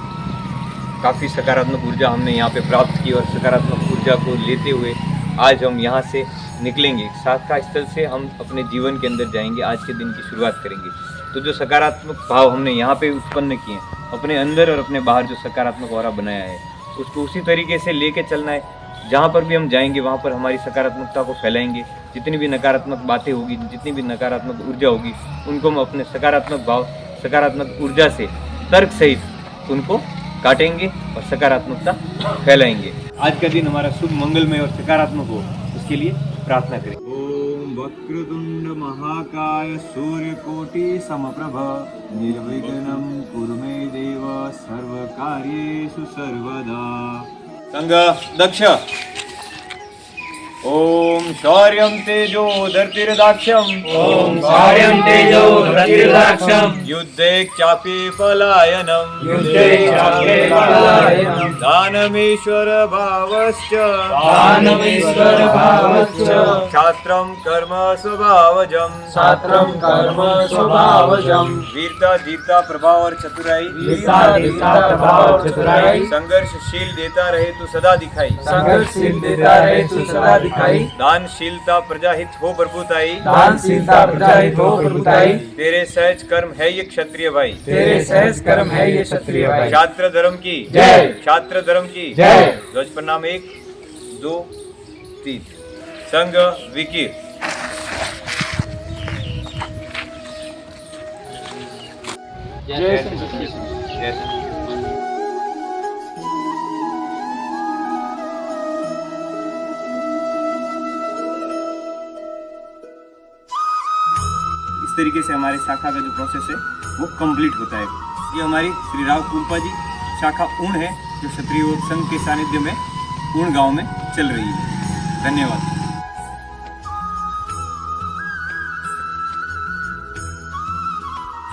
काफ़ी सकारात्मक ऊर्जा हमने यहाँ पे प्राप्त की और सकारात्मक ऊर्जा को लेते हुए आज हम यहाँ से निकलेंगे। शाखा स्थल से हम अपने जीवन के अंदर जाएंगे, आज के दिन की शुरुआत करेंगे। तो जो सकारात्मक भाव हमने यहाँ पे उत्पन्न किए हैं, अपने अंदर और अपने बाहर जो सकारात्मक ऑरा बनाया है, उसको उसी तरीके से लेके चलना है। जहाँ पर भी हम जाएंगे वहाँ पर हमारी सकारात्मकता को फैलाएंगे। जितनी भी नकारात्मक बातें होगी, जितनी भी नकारात्मक ऊर्जा होगी, उनको हम अपने सकारात्मक भाव, सकारात्मक ऊर्जा से तर्क सहित उनको काटेंगे और सकारात्मकता फैलाएंगे। आज का दिन हमारा शुभ, मंगलमय और सकारात्मक हो, उसके लिए प्रार्थना करें। ओम वक्रतुंड महाकाय सूर्यकोटि समप्रभ निर्विघ्नं कुरु मे देव सर्वकार्येषु सर्वदा। संघ दक्ष। ओम शौर्यं तेजो धर्तिर्दाक्ष्यम्। ओम शौर्यं तेजो धर्तिर्दाक्ष्यम्। युद्धे चापि पलायनम्। युद्धे चापि पलायनम्। दानमीश्वर भावश्च। दानमीश्वर भावश्च। छात्रं कर्म स्वभावजम्। छात्रं कर्म स्वभावजम्। वीरता, धीरता, प्रभाव और चतुराई। वीरता, धीरता, प्रभाव और चतुराई। संघर्षशील देता रहे तो सदा दिखाई। संघर्षशील देता रहे तो सदा दिखाई। दानशीलता, प्रजाहित हो प्रभुताई। दानशीलता, प्रजाहित हो प्रभुताई। तेरे सहज कर्म है ये क्षत्रिय भाई। तेरे सहज कर्म है ये क्षत्रिय भाई। छात्र धर्म की जय। छात्र धर्म की जय। ध्वज प्रणाम 1 2 3। संघ विकीर। जय। जय। तरीके से हमारे शाखा का जो प्रोसेस है वो कंप्लीट होता है। ये हमारी श्री राव कुंपा जी शाखा ऊण है जो क्षत्रिय योग संघ के सानिध्य में ऊण गांव में चल रही है। धन्यवाद।